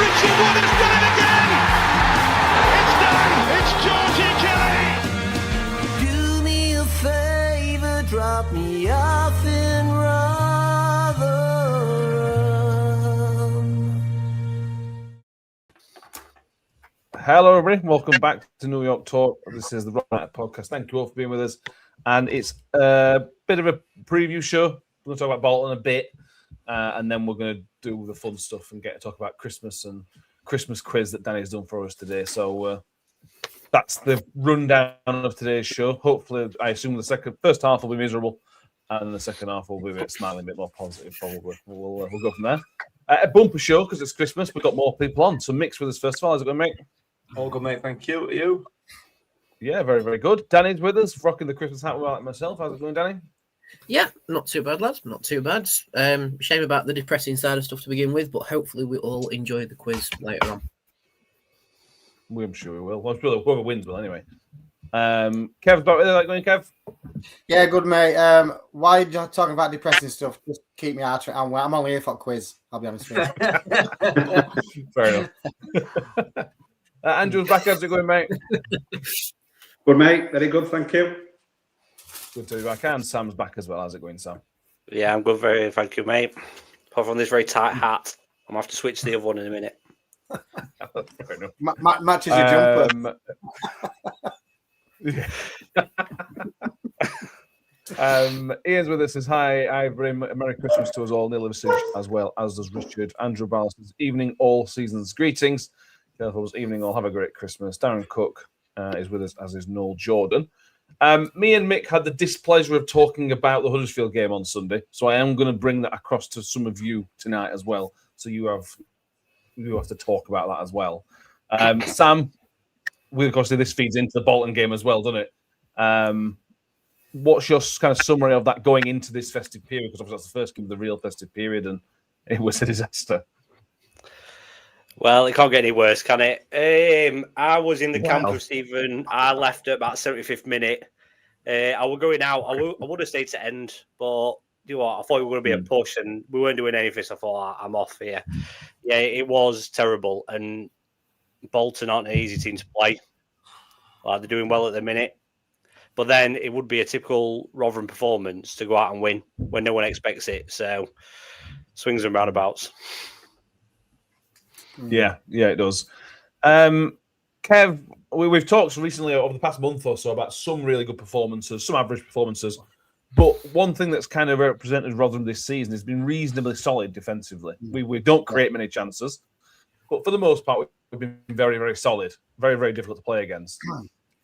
Richard Wood has done it again. It's done. It's Georgie Kelly. Do me a favour, drop me off in Rotherham. Hello, everybody. Welcome back to New York Talk. This is the NYT Podcast. Thank you all for being with us. And it's a bit of a preview show. We're going to talk about Bolton a bit, and then we're going to do the fun stuff and get to talk about Christmas and Christmas quiz that Danny's done for us today. So that's the rundown of today's show. Hopefully, I assume the first half will be miserable, and the second half will be a bit smiling, a bit more positive. Probably we'll go from there. A bumper show because it's Christmas. We've got more people on. So mix with us first of all. How's it going, mate? All good, mate. Thank you. Are you? Yeah, very, very good. Danny's with us, rocking the Christmas hat like myself. How's it going, Danny? Yeah, not too bad, lads. Not too bad. Shame about the depressing side of stuff to begin with, but hopefully we all enjoy the quiz later on. I'm sure we will. Well, whoever wins will anyway. Kev's back with you. Like going, Kev? Yeah, good, mate. Why are you talking about depressing stuff? Just keep me out. I'm only here for a quiz, I'll be honest with you. Fair enough. Andrew's back. How's it going, mate? Good, mate. Very good. Thank you. Good to be back. And Sam's back as well. How's it going, Sam? Yeah, I'm good. Thank you, mate. Apart from this very tight hat, I'm going to have to switch to the other one in a minute. Fair enough. Matches your jumper. Ian's with us. Says hi, Ivory. Merry Christmas to us all. Neil Liversidge as well as does Richard. Andrew Barnes says evening, all seasons greetings. Careful's evening, all have a great Christmas. Darren Cook is with us, as is Noel Jordan. Me and Mick had the displeasure of talking about the Huddersfield game on Sunday, so I am going to bring that across to some of you tonight as well. So you have to talk about that as well. Sam, of course, this feeds into the Bolton game as well, doesn't it? What's your kind of summary of that going into this festive period? Because obviously that's the first game of the real festive period, and it was a disaster. Well, it can't get any worse, can it? I was in the camp with Stephen. I left at about 75th minute. I was going out. I would have stayed to end, but you know what? I thought it was going to be a push, and we weren't doing anything. So I thought, I'm off here. Yeah, it was terrible, and Bolton aren't an easy team to play. They're doing well at the minute, but then it would be a typical Rotherham performance to go out and win when no one expects it. So swings and roundabouts. Yeah, it does. Kev, we've talked recently over the past month or so about some really good performances, some average performances, but one thing that's kind of represented Rotherham this season has been reasonably solid defensively. We don't create many chances, but for the most part, we've been very, very solid, very, very difficult to play against.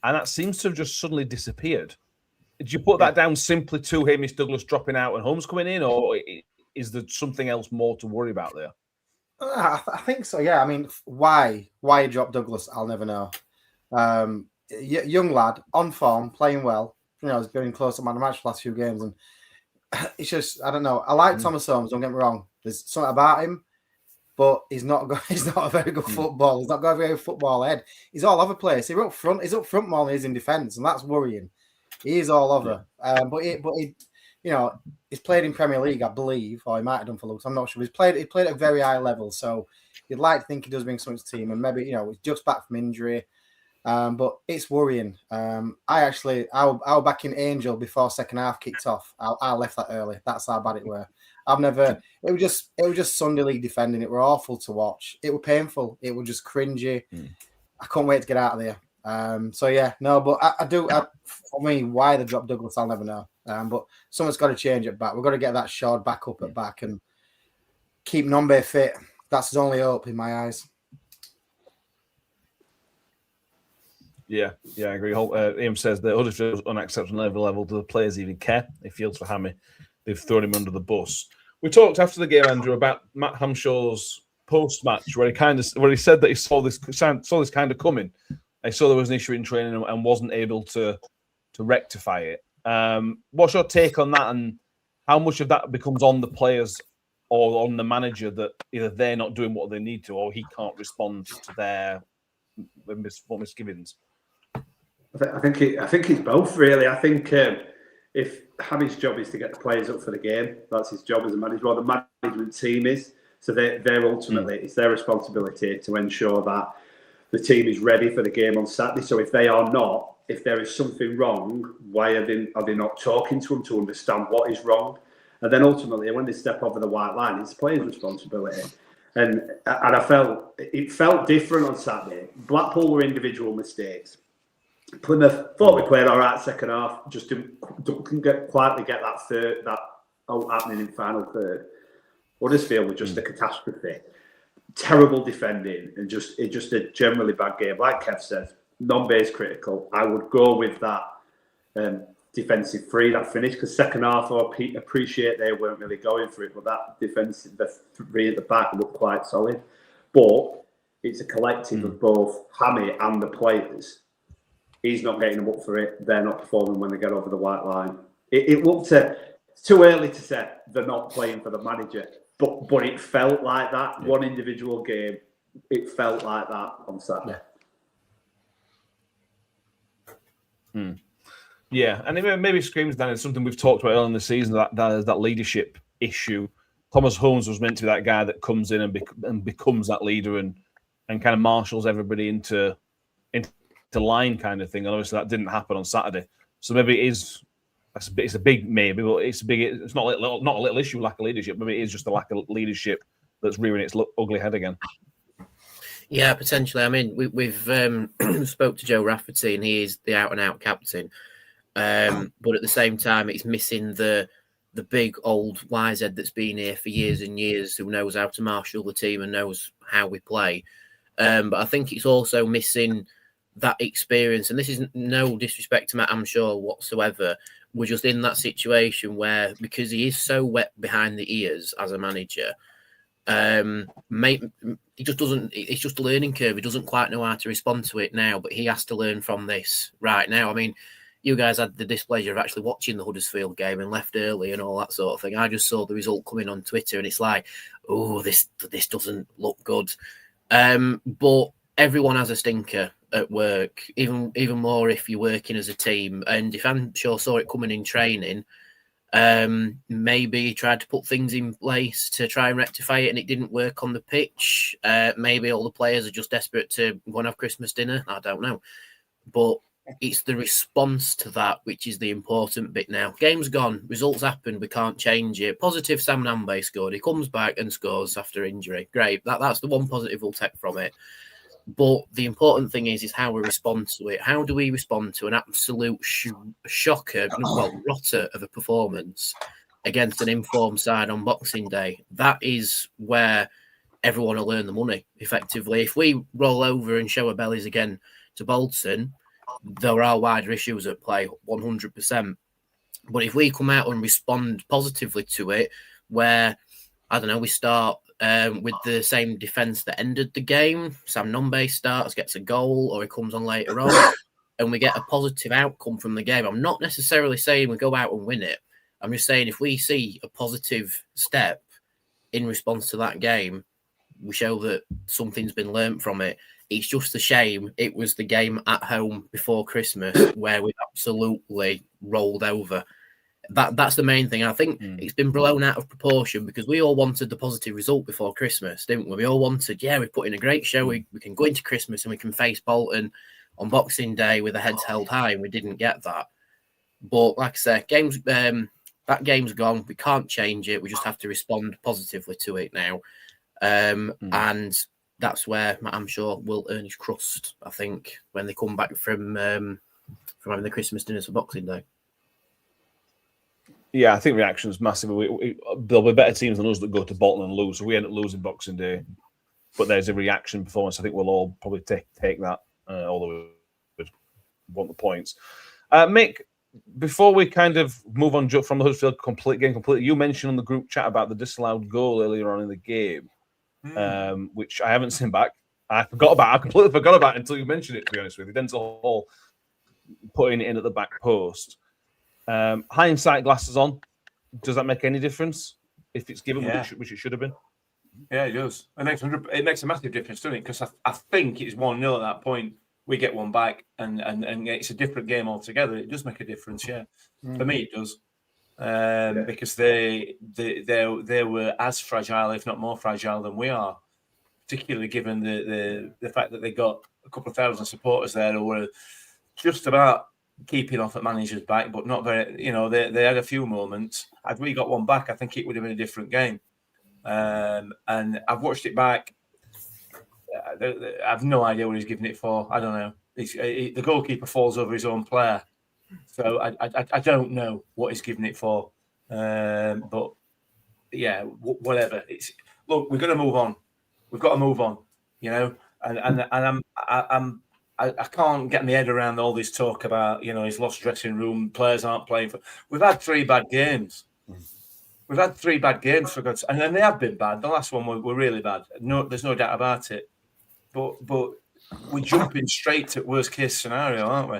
And that seems to have just suddenly disappeared. Did you put that down simply to Hamish Douglas dropping out and Holmes coming in, or is there something else more to worry about there? I think so, yeah. I mean, why drop Douglas? I'll never know. Young lad, on form, playing well. You know, he's getting close to man of the match the last few games. And it's just, I don't know. I like Thomas Holmes, don't get me wrong. There's something about him, but he's not a very good footballer. He's not got a very good football head. He's all over the place. He's up front more than he's in defence, and that's worrying. He is all over. But he you know, he's played in Premier League, I believe, or he might have done for Lux. I'm not sure. He played at a very high level, so you'd like to think he does bring something to the team, and maybe he's just back from injury, but it's worrying. I was back in Angel before second half kicked off. I left that early. That's how bad it were. It was just Sunday League defending. It were awful to watch. It were painful. It was just cringy. I couldn't wait to get out of there. But for me, why they dropped Douglas, I'll never know. But someone's got to change it back. We've got to get that Shard back up at back and keep Nombe fit. That's his only hope in my eyes. Yeah, I agree. Ian says that Huddersfield's unacceptable level. Do the players even care? He feels for Hammy. They've thrown him under the bus. We talked after the game, Andrew, about Matt Hamshaw's post-match where he said that he saw this kind of coming. He saw there was an issue in training and wasn't able to rectify it. What's your take on that, and how much of that becomes on the players or on the manager that either they're not doing what they need to, or he can't respond to their misgivings? I think it's both, really. I think if Hammy's job is to get the players up for the game, that's his job as a manager, or the management team is. So they're ultimately, it's their responsibility to ensure that the team is ready for the game on Saturday. So if they are not, if there is something wrong, why are they not talking to them to understand what is wrong? And then ultimately, when they step over the white line, it's the players' responsibility. And I felt it felt different on Saturday. Blackpool were individual mistakes. Plymouth thought we played all right second half, just couldn't quietly get that third, that happening in final third. Huddersfield was just a catastrophe. Terrible defending and just a generally bad game. Like Kev said, non-base critical. I would go with that defensive three, that finish, because second half I appreciate they weren't really going for it, but that defensive, the three at the back looked quite solid. But it's a collective of both Hammy and the players. He's not getting them up for it. They're not performing when they get over the white line. It looked it's too early to say they're not playing for the manager, but it felt like that. One individual game, it felt like that on Saturday. Yeah, and it maybe screams down. It's something we've talked about earlier in the season, that leadership issue. Thomas Holmes was meant to be that guy that comes in and becomes that leader and kind of marshals everybody into line kind of thing. And obviously that didn't happen on Saturday. So maybe it's a big maybe, but it's not a little issue, lack of leadership. Maybe it is just a lack of leadership that's rearing its ugly head again. Yeah, potentially. I mean, we've spoke to Joe Rafferty, and he is the out-and-out captain. But at the same time, it's missing the big old wise head that's been here for years and years, who knows how to marshal the team and knows how we play. But I think it's also missing that experience. And this is no disrespect to Matt, I'm sure, whatsoever. We're just in that situation where, because he is so wet behind the ears as a manager, he just doesn't. It's just a learning curve. He doesn't quite know how to respond to it now, but he has to learn from this right now. I mean, you guys had the displeasure of actually watching the Huddersfield game and left early and all that sort of thing. I just saw the result coming on Twitter, and it's like, oh, this doesn't look good. But everyone has a stinker at work, even more if you're working as a team. And if Anshaw saw it coming in training, maybe he tried to put things in place to try and rectify it, and it didn't work on the pitch. Maybe all the players are just desperate to go and have Christmas dinner. I don't know. But it's the response to that which is the important bit now. Game's gone. Results happened. We can't change it. Positive, Sam Nambe scored. He comes back and scores after injury. Great. That's the one positive we'll take from it. But the important thing is how we respond to it. How do we respond to an absolute shocker, rotter of a performance against an informed side on Boxing Day? That is where everyone will earn the money, effectively. If we roll over and show our bellies again to Bolton, there are wider issues at play, 100%. But if we come out and respond positively to it, where, I don't know, we start with the same defence that ended the game, Sam Nombe starts, gets a goal, or he comes on later on, and we get a positive outcome from the game. I'm not necessarily saying we go out and win it. I'm just saying if we see a positive step in response to that game, we show that something's been learnt from it. It's just a shame it was the game at home before Christmas where we absolutely rolled over. That's the main thing. I think it's been blown out of proportion because we all wanted the positive result before Christmas, didn't we? We all wanted, we put in a great show. We can go into Christmas and we can face Bolton on Boxing Day with our heads held high, and we didn't get that. But like I say, that game's gone. We can't change it. We just have to respond positively to it now. And that's where I'm sure we'll earn his crust, I think, when they come back from having the Christmas dinners for Boxing Day. Yeah, I think reaction is massive. There'll be better teams than us that go to Bolton and lose, so we end up losing Boxing Day. But there's a reaction performance. I think we'll all probably take that, although we want the points. Mick, before we kind of move on from the Huddersfield game completely, you mentioned on the group chat about the disallowed goal earlier on in the game, which I haven't seen back. I completely forgot about it until you mentioned it, to be honest with you. Denzel Hall putting it in at the back post. Hindsight glasses on, does that make any difference if it's given, which it should have been? Yeah, it does. It makes a massive difference, doesn't it? Because I think it's 1-0 at that point. We get one back, and it's a different game altogether. It does make a difference, yeah. For me, it does. because they were as fragile, if not more fragile, than we are. Particularly given the fact that they got a couple of thousand supporters there who were just about keeping off at manager's back, but not very. They had a few moments. Had we got one back, I think it would have been a different game. And I've watched it back. I've no idea what he's giving it for. I don't know. The goalkeeper falls over his own player, so I don't know what he's giving it for. But yeah, whatever. Look, we're going to move on. We've got to move on. And I can't get my head around all this talk about his lost dressing room. Players aren't playing for. We've had 3 bad games. We've had 3 bad games for God's, and then they have been bad. The last one were really bad. No, there's no doubt about it. But we're jumping straight to worst case scenario, aren't we?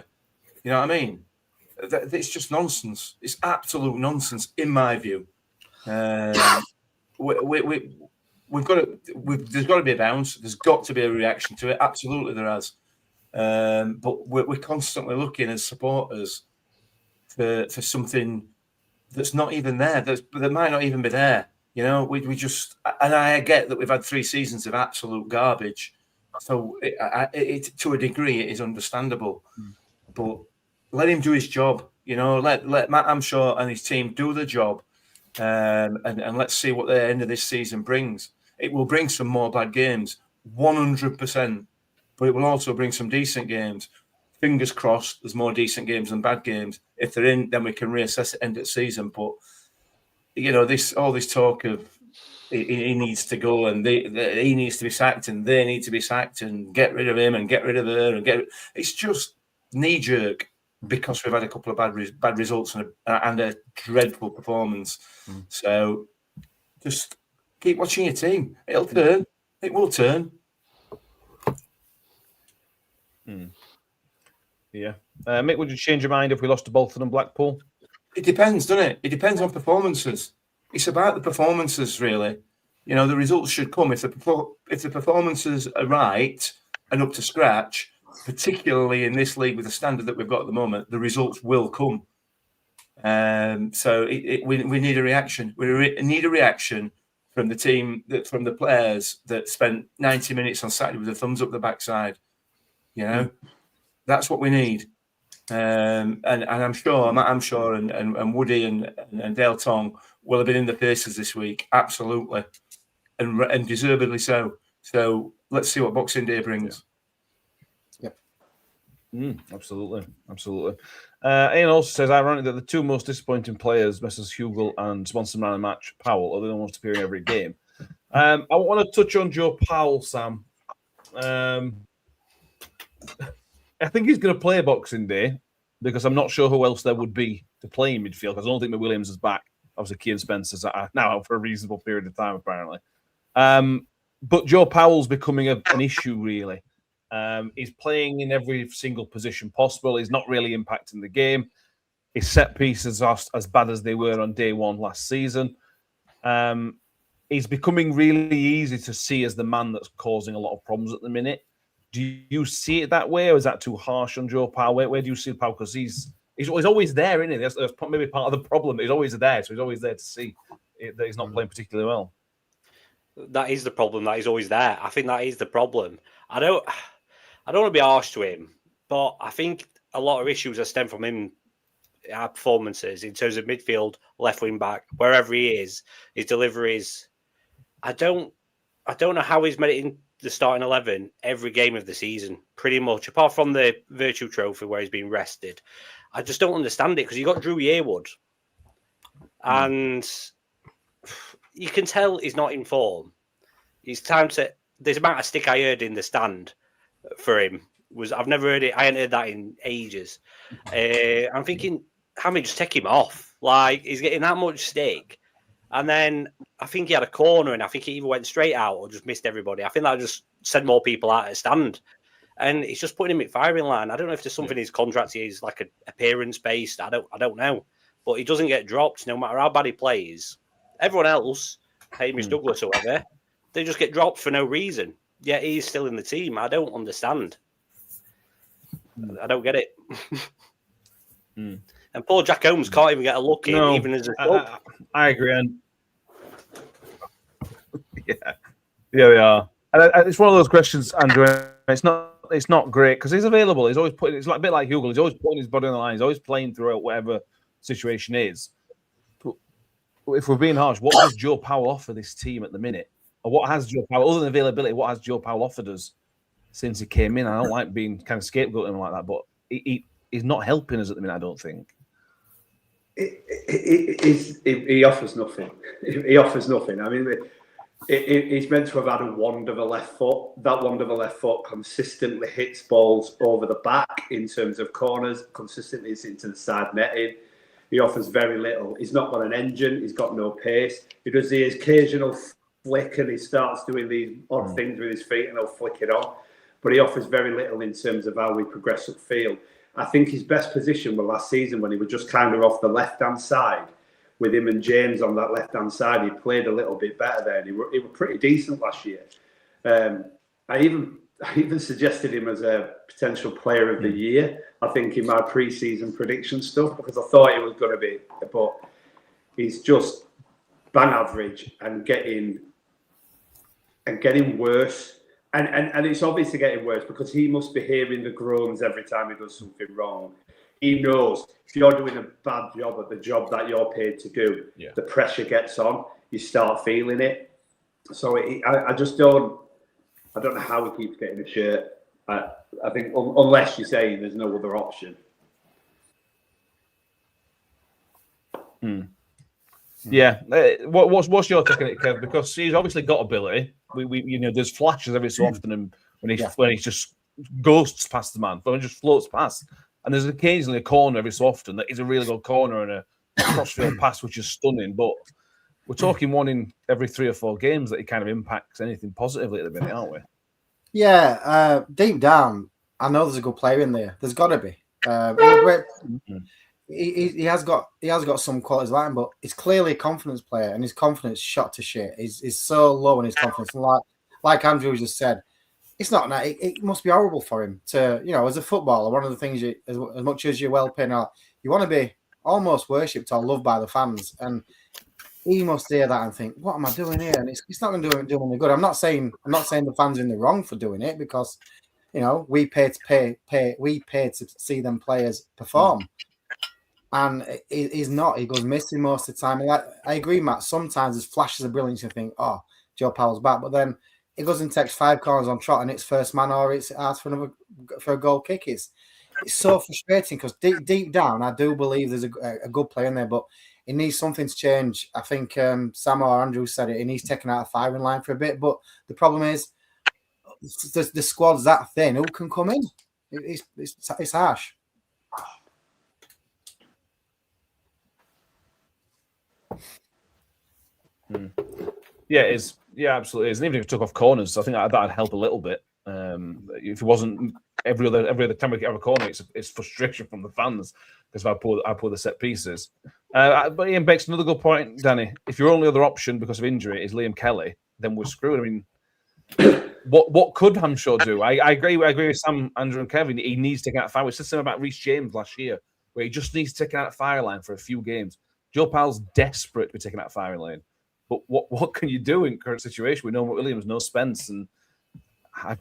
You know what I mean? It's just nonsense. It's absolute nonsense, in my view. We've got to. There's got to be a bounce. There's got to be a reaction to it. Absolutely, there has. But we're constantly looking as supporters for something that's not even there. That might not even be there. We just. And I get that we've had 3 seasons of absolute garbage. So to a degree, it is understandable. But let him do his job. Let Matt Amshaw and his team do the job, and let's see what the end of this season brings. It will bring some more bad games, 100%, but it will also bring some decent games. Fingers crossed, there's more decent games than bad games. If they're in, then we can reassess at the end of the season. But all this talk of he needs to go and he needs to be sacked and they need to be sacked and get rid of him and get rid of her and it's just knee jerk because we've had a couple of bad results and a dreadful performance. So just keep watching your team. It'll turn. It will turn. Yeah. Mick, would you change your mind if we lost to Bolton and Blackpool? It depends, doesn't it? It depends on performances. It's about the performances, really. The results should come if the performances are right and up to scratch. Particularly in this league with the standard that we've got at the moment, the results will come. So we need a reaction. We need a reaction from the team, from the players that spent 90 minutes on Saturday with a thumbs up the backside. That's what we need. And I'm sure Matt Amshaw and Woody and Dale Tong will have been in the faces this week, absolutely, and deservedly so. So let's see what Boxing Day brings. Absolutely. Ian also says, ironic that the 2 most disappointing players, Messrs. Hugel and Swanson man of the match, Powell, are the ones to appear in every game. I want to touch on Joe Powell, Sam. I think he's going to play Boxing Day because I'm not sure who else there would be to play in midfield because I don't think McWilliams is back. Obviously, Keane Spencer's now out for a reasonable period of time, apparently. But Joe Powell's becoming an issue, really. He's playing in every single position possible. He's not really impacting the game. His set pieces are as bad as they were on day 1 last season. He's becoming really easy to see as the man that's causing a lot of problems at the minute. Do you see it that way, or is that too harsh on Joe Powell? Where do you see Powell? Because he's always there, isn't he? That's maybe part of the problem. He's always there, so he's always there to see that he's not playing particularly well. That is the problem. That he's always there. I think that is the problem. I don't want to be harsh to him, but I think a lot of issues are stem from him, our performances in terms of midfield, left wing back, wherever he is, his deliveries. I don't know how he's made it in the starting 11 every game of the season, pretty much, apart from the Virtue Trophy where he's been rested. I just don't understand it because you got Drew Yearwood, and you can tell he's not in form. It's time to. There's amount of stick I heard in the stand for him was I've never heard it. I hadn't heard that in ages. I'm thinking, how many just take him off? Like he's getting that much stick, and then I think he had a corner, and I think he either went straight out or just missed everybody. I think that just sent more people out of the stand, and it's just putting him in firing line. I don't know if there's something in his contract is like an appearance based. I don't know, but he doesn't get dropped no matter how bad he plays. Everyone else, Hamish Douglas or whatever, they just get dropped for no reason. Yet he's still in the team. I don't understand. I don't get it. And poor Jack Holmes can't even get a look in, even as a sub. I agree. And yeah, they are. And it's one of those questions, Andrew. It's not great because he's available. He's always putting. It's like a bit like Hugo. He's always putting his body on the line. He's always playing throughout whatever situation is. But if we're being harsh, what does Joe Powell offer this team at the minute? Or what has Joe Powell, other than availability, what has Joe Powell offered us since he came in? I don't like being kind of scapegoating like that, but he's not helping us at the minute, I don't think. He offers nothing. He offers nothing. I mean, he's meant to have had a wand of a left foot. That wand of a left foot consistently hits balls over the back in terms of corners, consistently hits into the side netting. He offers very little. He's not got an engine. He's got no pace. He does the occasional flick and he starts doing these odd things with his feet and he'll flick it on. But he offers very little in terms of how we progress upfield. I think his best position was last season when he was just kind of off the left-hand side with him and James on that left-hand side. He played a little bit better there and he were pretty decent last year. I even suggested him as a potential player of the year, I think, in my pre-season prediction stuff, because I thought he was going to be, but he's just bang average and getting worse. And it's obviously getting worse because he must be hearing the groans every time he does something wrong. He knows if you're doing a bad job at the job that you're paid to do, the pressure gets on. You start feeling it. So I just don't. I don't know how he keeps getting a shirt. I think unless you say there's no other option. Yeah. What's your take on it, Kev? Because he's obviously got ability. We there's flashes every so often, and when he just ghosts past the man, when he just floats past, and there's occasionally a corner every so often that is a really good corner and a crossfield pass which is stunning. But we're talking one in every 3 or 4 games that he kind of impacts anything positively at the minute, aren't we? Yeah, deep down, I know there's a good player in there. There's got to be. He has got some qualities like him, but he's clearly a confidence player, and his confidence shot to shit. He's so low in his confidence. And like Andrew just said, it's not that. It must be horrible for him to, as a footballer, one of the things as much as you're well paid out, you want to be almost worshipped or loved by the fans, and he must hear that and think, "What am I doing here?" And it's not going to do any good. I'm not saying the fans are in the wrong for doing it because, we pay to see them players perform. And he's not. He goes missing most of the time. I agree, Matt. Sometimes there's flashes of brilliance. You think, "Oh, Joe Powell's back," but then he goes and takes 5 corners on trot, and it's first man or it's asked for a goal kick. It's so frustrating because deep down, I do believe there's a good player in there, but it needs something to change. I think Sam or Andrew said it. He needs taken out of firing line for a bit. But the problem is the squad's that thin. Who can come in? It's harsh. Yeah, it is. Yeah, absolutely is. And even if he took off corners, I think that'd help a little bit. If it wasn't every other time we get out of a corner, it's frustration from the fans because I pull the set pieces. But Ian makes another good point, Danny. If your only other option because of injury is Liam Kelly, then we're screwed. I mean, what could Hamshaw do? I agree with Sam, Andrew, and Kevin. He needs to get out of fire. We said something about Reece James last year, where he just needs to take out of fire line for a few games. Joe Powell's desperate to be taken out of firing line. But what can you do in current situation? We know Williams, no Spence, and I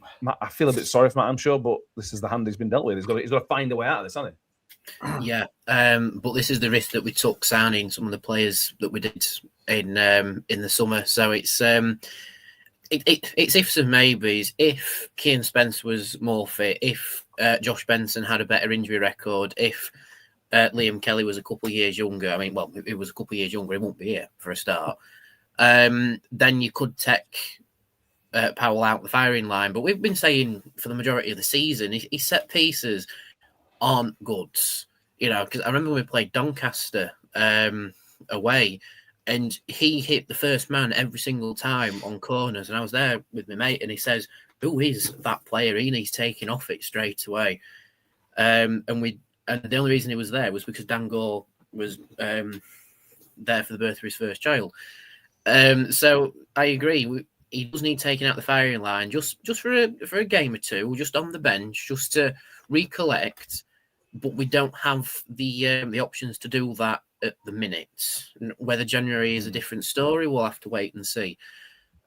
feel a bit sorry for Matt, I'm sure, but this is the hand he's been dealt with. He's got to find a way out of this, hasn't he? Yeah, but this is the risk that we took signing some of the players that we did in the summer. So it's ifs and maybes. If Keane Spence was more fit, if Josh Benson had a better injury record, if Liam Kelly was a couple of years younger, I mean, well, if it was a couple of years younger, he won't be here for a start. Then you could take Powell out the firing line. But we've been saying for the majority of the season, his set pieces aren't good. Because I remember when we played Doncaster away, and he hit the first man every single time on corners. And I was there with my mate, and he says, "Who is that player? He needs taking off it straight away." And the only reason he was there was because Dan Gore was there for the birth of his first child. So I agree. He does need taking out the firing line just for a game or two, just on the bench, just to recollect. but we don't have the options to do that at the minute. Whether January is a different story, we'll have to wait and see.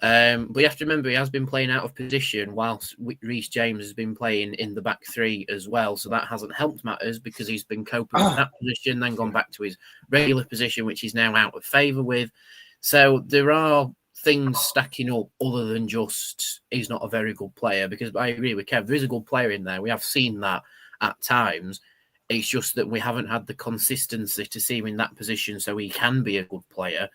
But you have to remember he has been playing out of position whilst Reece James has been playing in the back three as well. So that hasn't helped matters because he's been coping with that position, then gone back to his regular position, which he's now out of favour with. So there are things stacking up other than just he's not a very good player, because I agree with Kev, there is a good player in there. We have seen that at times. It's just that we haven't had the consistency to see him in that position so he can be a good player.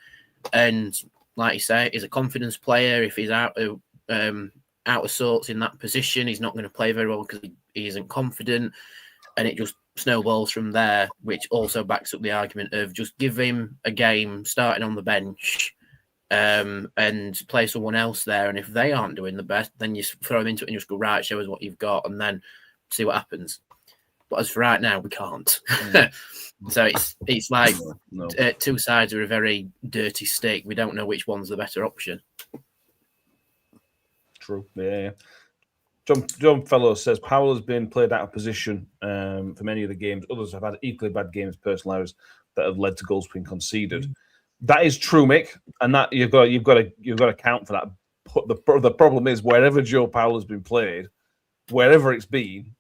And like you say, he's a confidence player. If he's out of sorts in that position, he's not going to play very well because he isn't confident. And it just snowballs from there, which also backs up the argument of just give him a game starting on the bench and play someone else there. And if they aren't doing the best, then you throw him into it and just go, right, show us what you've got and then see what happens. But as for right now, we can't. So it's like two sides are a very dirty stick. We don't know which one's the better option. True. Yeah. John Fellows says Powell has been played out of position for many of the games. Others have had equally bad games, personal errors that have led to goals being conceded. That is true, Mick, and that you've got to count for that. The problem is wherever Joe Powell has been played, wherever it's been,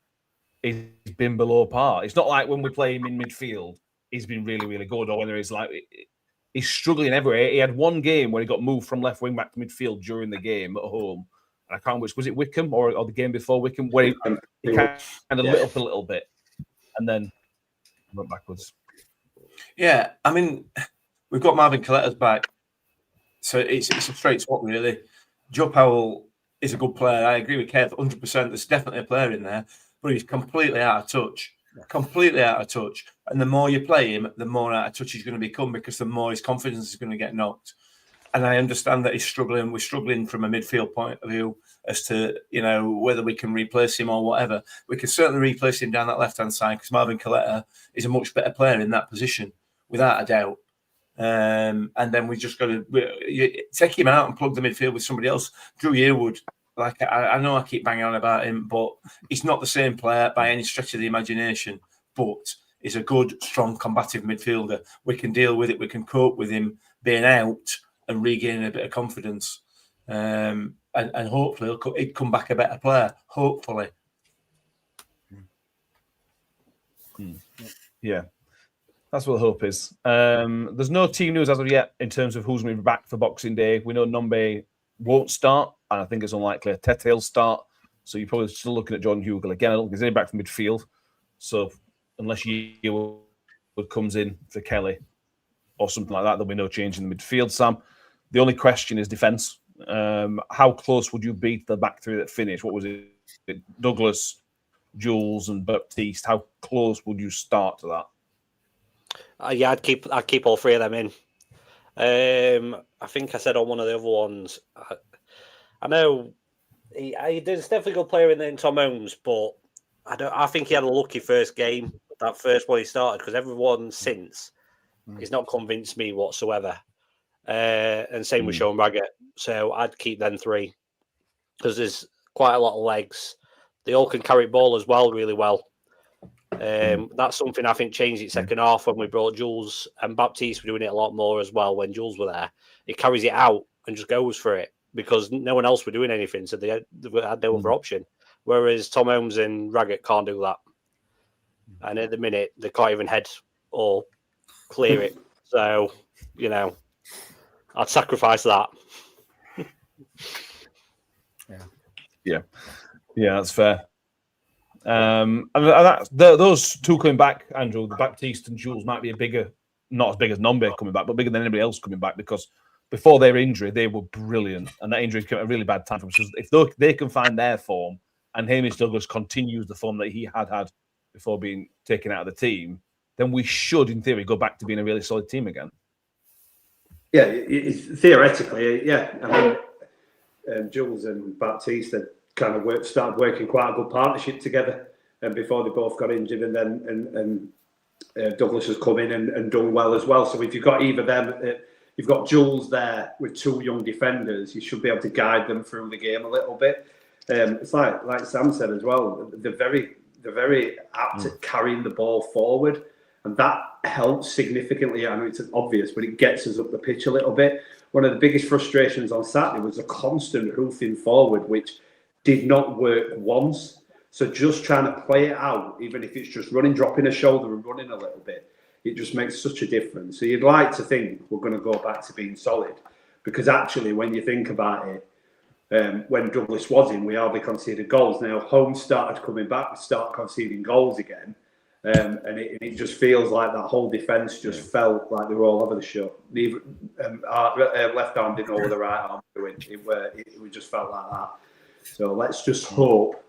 he's been below par. It's not like when we play him in midfield, he's been really, really good, or whether he's struggling everywhere. He had one game where he got moved from left wing back to midfield during the game at home. And I can't remember which was it, Wickham or the game before Wickham, where he kind of lit up a little bit and then went backwards. Yeah, I mean, we've got Marvin Colletta's back, so it's a straight swap, really. Joe Powell is a good player. I agree with Kev, 100%. There's definitely a player in there, but he's completely out of touch. Completely out of touch. And the more you play him, the more out of touch he's going to become, because the more his confidence is going to get knocked. And I understand that he's struggling. We're struggling from a midfield point of view as to, whether we can replace him or whatever. We can certainly replace him down that left-hand side because Marvin Colletta is a much better player in that position, without a doubt. And then we just got to take him out and plug the midfield with somebody else. Drew Yearwood, I know I keep banging on about him, but he's not the same player by any stretch of the imagination. But he's a good, strong, combative midfielder. We can deal with it. We can cope with him being out and regaining a bit of confidence. And hopefully he'll come back a better player. Hopefully. Yeah. That's what the hope is. There's no team news as of yet in terms of who's going to be back for Boxing Day. We know Nombe won't start, and I think it's unlikely Tete will start. So you're probably still looking at Jordan Hugel again. I don't think there's any back from midfield. So unless Yearwood comes in for Kelly or something like that, there'll be no change in the midfield, Sam. The only question is defence. How close would you be to the back three that finished? What was it? Douglas, Jules, and Baptiste. How close would you start to that? Yeah, I'd keep all three of them in. I think I said on one of the other ones. I know there's definitely a good player in Tom Holmes, but I think he had a lucky first game, that first one he started, because everyone since has not convinced me whatsoever. And same with Sean Raggett. So I'd keep them three because there's quite a lot of legs. They all can carry ball as well, really well. That's something I think changed it second half when we brought Jules and Baptiste were doing it a lot more as well when Jules were there. He carries it out and just goes for it because no one else were doing anything, so they had no other option. Whereas Tom Holmes and Raggett can't do that. And at the minute, they can't even head or clear it. So, I'd sacrifice that. Yeah, that's fair. And those two coming back, Andrew, the Baptiste and Jules might be not as big as Nombe coming back, but bigger than anybody else coming back because before their injury, they were brilliant. And that injury came at a really bad time for them. So if they can find their form and Hamish Douglas continues the form that he had before being taken out of the team, then we should, in theory, go back to being a really solid team again. Yeah, theoretically, yeah. I mean, Jules and Baptiste had kind of started working quite a good partnership together, and before they both got injured, and then Douglas has come in and done well as well. So if you've got either them, you've got Jules there with two young defenders, you should be able to guide them through the game a little bit. It's like Sam said as well, they're very, very apt at carrying the ball forward, and that helps significantly. I know it's obvious, but it gets us up the pitch a little bit. One of the biggest frustrations on Saturday was a constant hoofing forward, which did not work once. So just trying to play it out, even if it's just running, dropping a shoulder and running a little bit, it just makes such a difference. So you'd like to think we're going to go back to being solid, because actually, when you think about it, when Douglas was in, we hardly conceded goals. Now, Holmes started coming back, we start conceding goals again. And it just feels like that whole defence just felt like they were all over the show. Neither our left arm didn't know what the right arm was doing. It just felt like that. So let's just hope,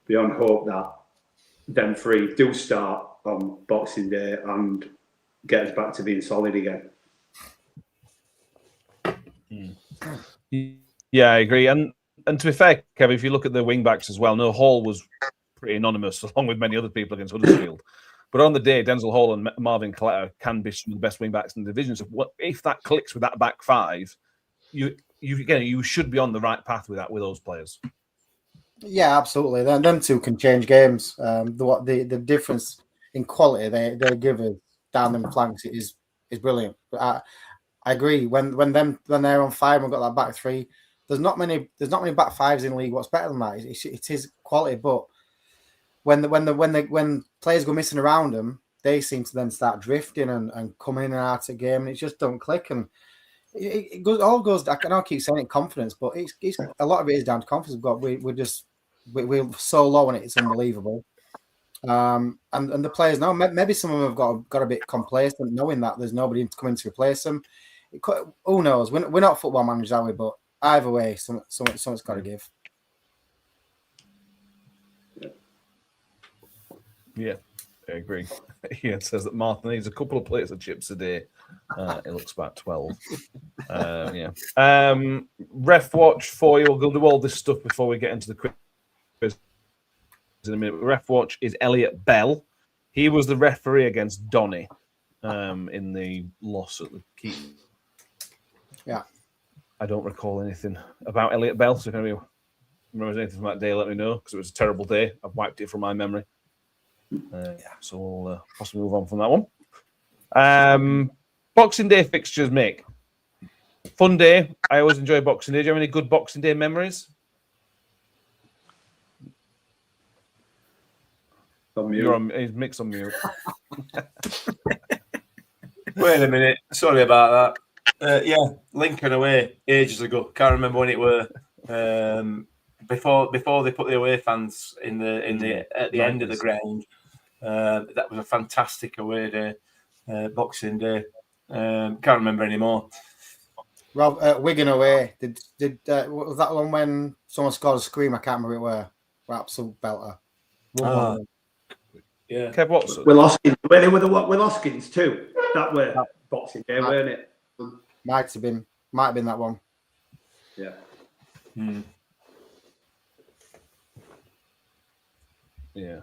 beyond hope, that them three do start on Boxing Day and get us back to being solid again. Yeah, I agree. And to be fair, Kev, if you look at the wing backs as well, no, Hall was pretty anonymous, along with many other people against Huddersfield. But on the day, Denzel Hall and Marvin Coletta can be some of the best wing backs in the division. So if that clicks with that back five, you should be on the right path with those players. Yeah, absolutely. Them two can change games. The difference in quality they give us down them flanks is brilliant. But I agree. When they're on fire and we've got that back three, there's not many back fives in the league. What's better than that? It is quality, but when players go missing around them, they seem to then start drifting and coming in and out of the game, and it just don't click. And it goes. I know I keep saying it, confidence, but it's a lot of it is down to confidence. We're so low on it; it's unbelievable. And the players know. Maybe some of them have got a bit complacent, knowing that there's nobody coming to replace them. Who knows? We're not football managers, are we? But either way, something's got to give. Yeah, I agree. Ian says that Martin needs a couple of plates of chips a day. It looks about 12. Ref watch for you. We'll do all this stuff before we get into the quiz in a minute. Ref watch is Elliot Bell. He was the referee against Donny in the loss at the Keep. Yeah. I don't recall anything about Elliot Bell, so if anyone remembers anything from that day, let me know, because it was a terrible day. I've wiped it from my memory. So we'll possibly move on from that one. Boxing Day fixtures, Mick. Fun day. I always enjoy Boxing Day. Do you have any good Boxing Day memories? On mute. Mick's on mute. Wait a minute. Sorry about that. Lincoln away ages ago. Can't remember when it were. Before they put the away fans at the end of the ground. That was a fantastic away day, Boxing Day. Can't remember anymore. Rob, Wigan away. Did was that one when someone scored a scream? I can't remember who it were. Absolute belter. Yeah. Kev Watson. Will Hoskins, when they were Will Hoskins too. That were Boxing Day, weren't it? Might have been that one. Yeah. Yeah.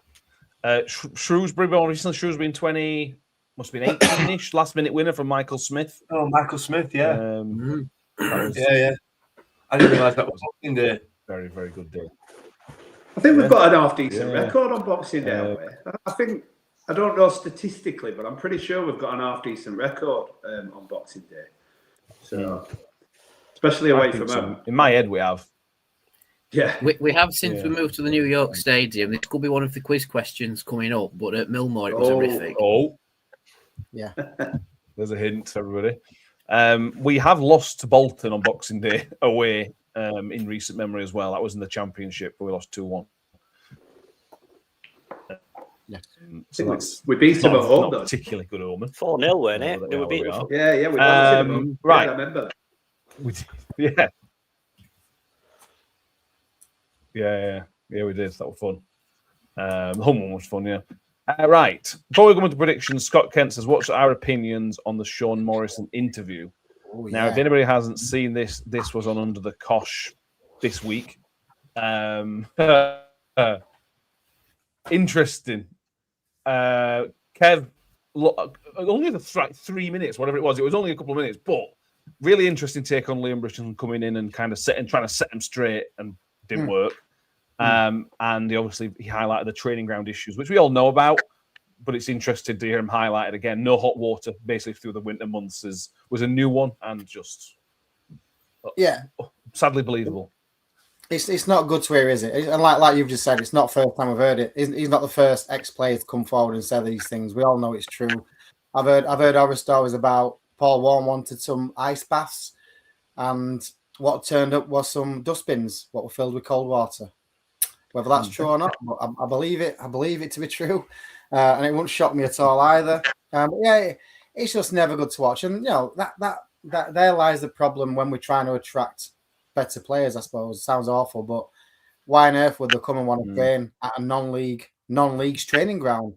Shrewsbury, more recently, Shrewsbury in 20, must have been 18-ish, last minute winner from Michael Smith. Oh, Michael Smith, yeah. Yeah. I didn't realise that was Boxing Day. Very, very good day. I think we've got an half-decent record on Boxing Day, haven't we? I don't know statistically, but I'm pretty sure we've got an half-decent record on Boxing Day. So, especially away from home. In my head, we have. Yeah. We have since we moved to the New York Stadium. This could be one of the quiz questions coming up, but at Millmore, it was horrific. Yeah. There's a hint, everybody. We have lost to Bolton on Boxing Day away in recent memory as well. That was in the Championship, but we lost 2-1. Yeah. So we beat them at home, though. Particularly good omen. 4-0, weren't it? They were beaten. Yeah, we beat them. Right. Yeah, I remember. Yeah, we did. That was fun. The home one was fun, yeah. Right. Before we go into predictions, Scott Kent says, what's our opinions on the Sean Morrison interview? Now, if anybody hasn't seen this was on Under the Cosh this week. Interesting. Kev, only the 3 minutes, whatever it was. It was only a couple of minutes, but really interesting take on Liam Britton coming in and kind of trying to set him straight and didn't work. And he highlighted the training ground issues, which we all know about, but it's interesting to hear him highlighted again. No hot water, basically through the winter months, was a new one and just sadly believable. It's not good to hear, is it? And like you've just said, it's not the first time I've heard it. He's not the first ex-player to come forward and say these things. We all know it's true. I've heard horror stories about Paul Warren wanted some ice baths, and what turned up was some dustbins, what were filled with cold water. Whether that's true or not, but I believe it. I believe it to be true, and it wouldn't shock me at all either. But yeah, it's just never good to watch, and that there lies the problem when we're trying to attract better players. I suppose it sounds awful, but why on earth would they come and want to train at a non-league's training ground,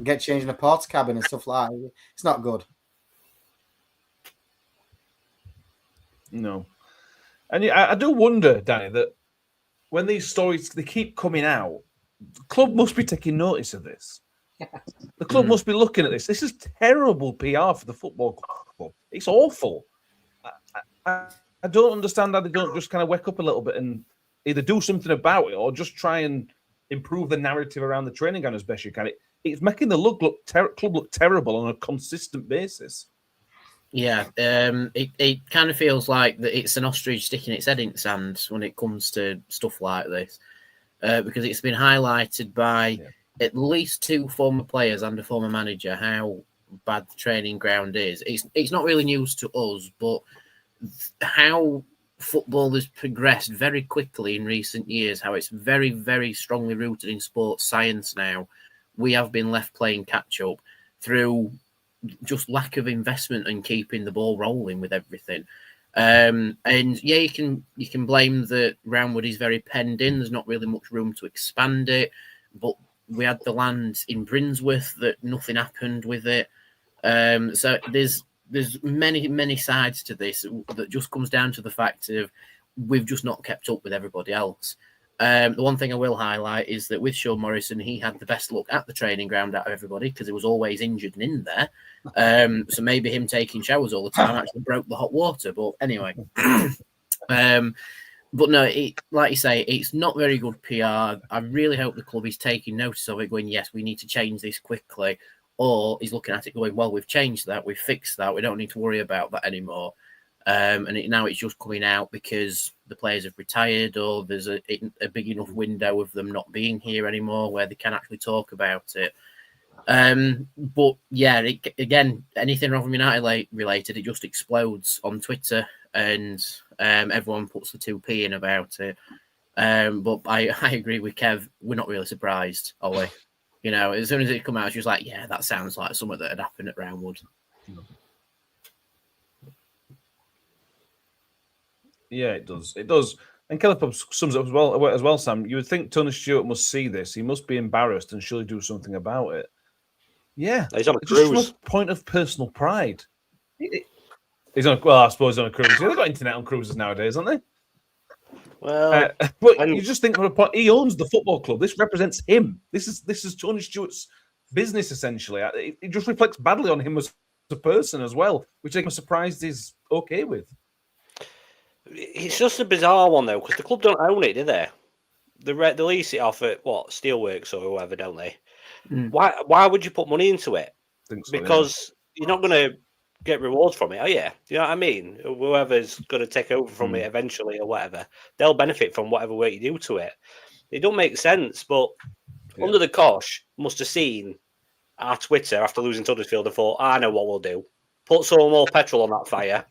get changed in a porta cabin and stuff like that? It's not good. No. And I do wonder, Danny, that when these stories they keep coming out, the club must be taking notice of this. The club must be looking at this. This is terrible PR for the football club. It's awful. I don't understand how they don't just kind of wake up a little bit and either do something about it or just try and improve the narrative around the training ground as best you can. It's making the club look terrible on a consistent basis. Yeah, it kind of feels like that it's an ostrich sticking its head in the sand when it comes to stuff like this, because it's been highlighted by at least 2 former players and a former manager how bad the training ground is. It's not really news to us, but how football has progressed very quickly in recent years, how it's very, very strongly rooted in sports science now. We have been left playing catch up through just lack of investment and keeping the ball rolling with everything. And yeah, you can blame that Roundwood is very penned in. There's not really much room to expand it, but we had the land in Brinsworth that nothing happened with it. So there's many sides to this that just comes down to the fact of we've just not kept up with everybody else. The one thing I will highlight is that with Sean Morrison, he had the best look at the training ground out of everybody because he was always injured and in there. So maybe him taking showers all the time actually broke the hot water. But anyway, but no, like you say, it's not very good PR. I really hope the club is taking notice of it, going, yes, we need to change this quickly. Or he's looking at it going, well, we've changed that, we've fixed that, we don't need to worry about that anymore. Now it's just coming out because the players have retired or there's a big enough window of them not being here anymore where they can actually talk about it. But yeah, again, anything Rotherham United related, it just explodes on Twitter and everyone puts the 2p in about it. But I agree with Kev, we're not really surprised, are we? You know, as soon as it come out, she was like, yeah, that sounds like something that had happened at Roundwood. Yeah, it does. It does. And Kelly sums it up as well, Sam. You would think Tony Stewart must see this. He must be embarrassed and surely do something about it. Yeah. He's on a just cruise. from a point of personal pride. He's on. Well, I suppose he's on a cruise. They've got internet on cruises nowadays, haven't they? Well, but you just think from a point, he owns the football club. This represents him. This is Tony Stewart's business, essentially. It just reflects badly on him as a person as well, which I'm surprised he's okay with. It's just a bizarre one, though, because the club don't own it, do they? They lease it off at, Steelworks or whoever, don't they? Why would you put money into it? Because you're not going to get rewards from it, are you? You know what I mean? Whoever's going to take over from it eventually or whatever, they'll benefit from whatever work you do to it. It don't make sense, but under the cosh must have seen our Twitter after losing to Huddersfield and thought, I know what we'll do. Put some more petrol on that fire.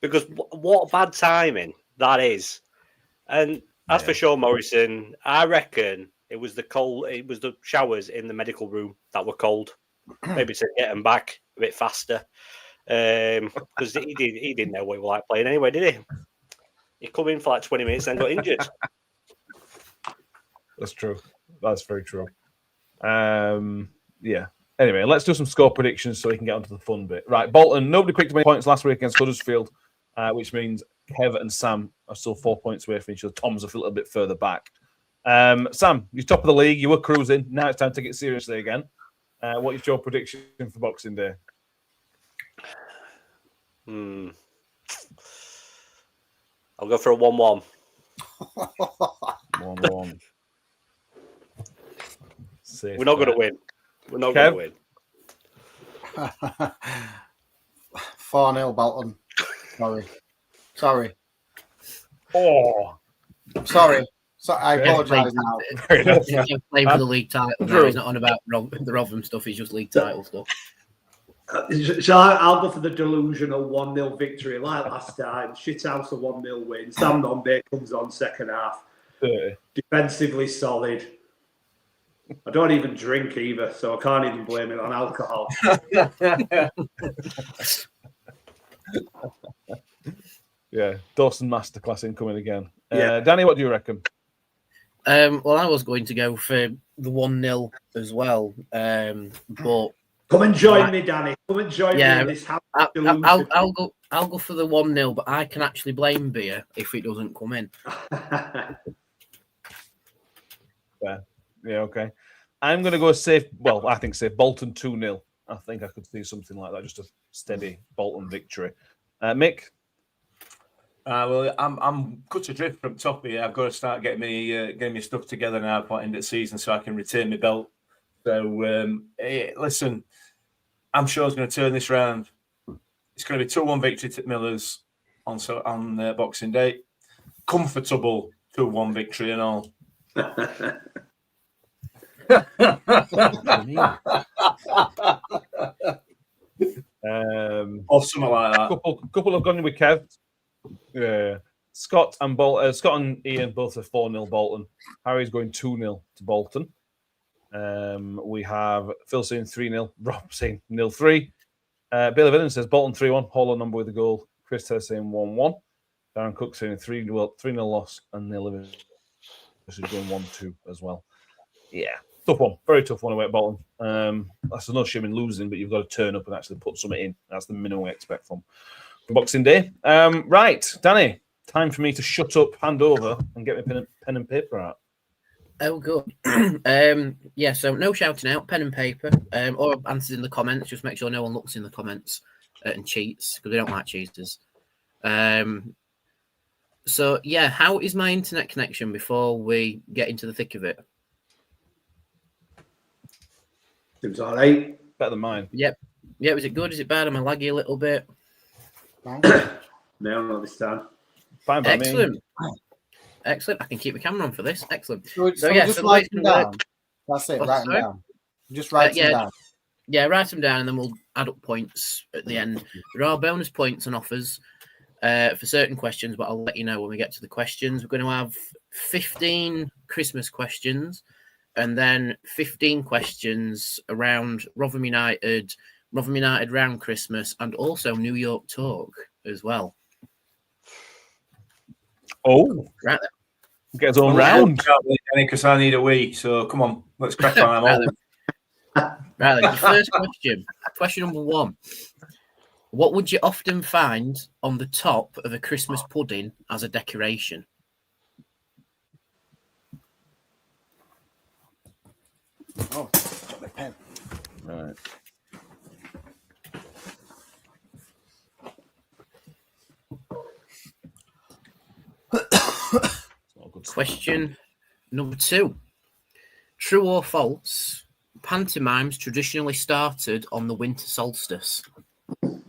Because what bad timing that is. And as for Sean Morrison, I reckon it was the showers in the medical room that were cold. Maybe to get him back a bit faster. Because he didn't know what he was like playing anyway, did he? He come in for like 20 minutes and got injured. That's true. That's very true. Yeah. Anyway, let's do some score predictions so we can get onto the fun bit. Right, Bolton, nobody picked up any points last week against Huddersfield, which means Kev and Sam are still 4 points away from each other. Tom's a little bit further back. Sam, you're top of the league. You were cruising. Now it's time to get seriously again. What is your prediction for Boxing Day? I'll go for a 1-1. 1-1. Safe We're not going to bet. win. We're not Kev? going to win. 4-0 Bolton. Sorry. Oh, Sorry. So I Okay. apologise now. fair enough. He's playing for the league title now. He's not on about the Rotherham stuff. He's just league title stuff. So I'll go for the delusional 1-0 victory like last time. Shithouse a 1-0 win. Sam Nombe comes on second half. 30. Defensively solid. I don't even drink either, so I can't even blame it on alcohol. Yeah, Dawson masterclass incoming again. Yeah. Danny, what do you reckon? Well, I was going to go for the 1-0 as well, but Come and join me, Danny. Come and join me in this house. I'll go for the 1-0, but I can actually blame beer if it doesn't come in. Yeah, okay. I'm going to go safe. Well, I think safe. Bolton 2-0. I think I could see something like that. Just a steady Bolton victory. Mick? Well, I'm cut adrift from top here. I've got to start getting my stuff together now at the end of the season so I can retain my belt. So, listen, I'm sure it's going to turn this round. It's going to be 2-1 victory to Millers on Boxing Day. Comfortable 2-1 victory and all. Or something like that. Couple have gone with Kev. Scott and Ian both are 4-0 Bolton. Harry's going 2-0 to Bolton. We have Phil saying 3-0, Rob saying 0-3. Billy Villain says Bolton 3-1, Hollow number with the goal. Chris Tess saying 1-1. Darren Cook saying 3-0 loss, and Neil Livers is going 1-2 as well. Yeah, tough one. Very tough one away at Bolton. That's no shame in losing, but you've got to turn up and actually put something in. That's the minimum we expect from Boxing Day. Right, Danny, time for me to shut up, hand over, and get my pen and paper out. Oh, good. Yeah, so no shouting out, pen and paper, or answers in the comments. Just make sure no one looks in the comments and cheats, because we don't like cheaters. So, yeah, how is my internet connection before we get into the thick of it? Seems all right. Better than mine. Yep. Yeah, is it good? Is it bad? Am I laggy a little bit? No, not this time. Fine by Excellent. me. Excellent. I can keep the camera on for this. Excellent. So yeah, just so write them the way it's down. That's it. What's Write them that? down. Just write them down. Yeah, write them down and then we'll add up points at the end. There are bonus points and offers for certain questions, but I'll let you know when we get to the questions. We're going to have 15 Christmas questions and then 15 questions around Rotherham United round Christmas, and also New York talk as well. Oh, Right get us on round. Because I need a week, so come on, let's crack on. Right then, your first question number 1. What would you often find on the top of a Christmas pudding as a decoration? Oh, got my pen. All right. Question number 2. True or false? Pantomimes traditionally started on the winter solstice. Got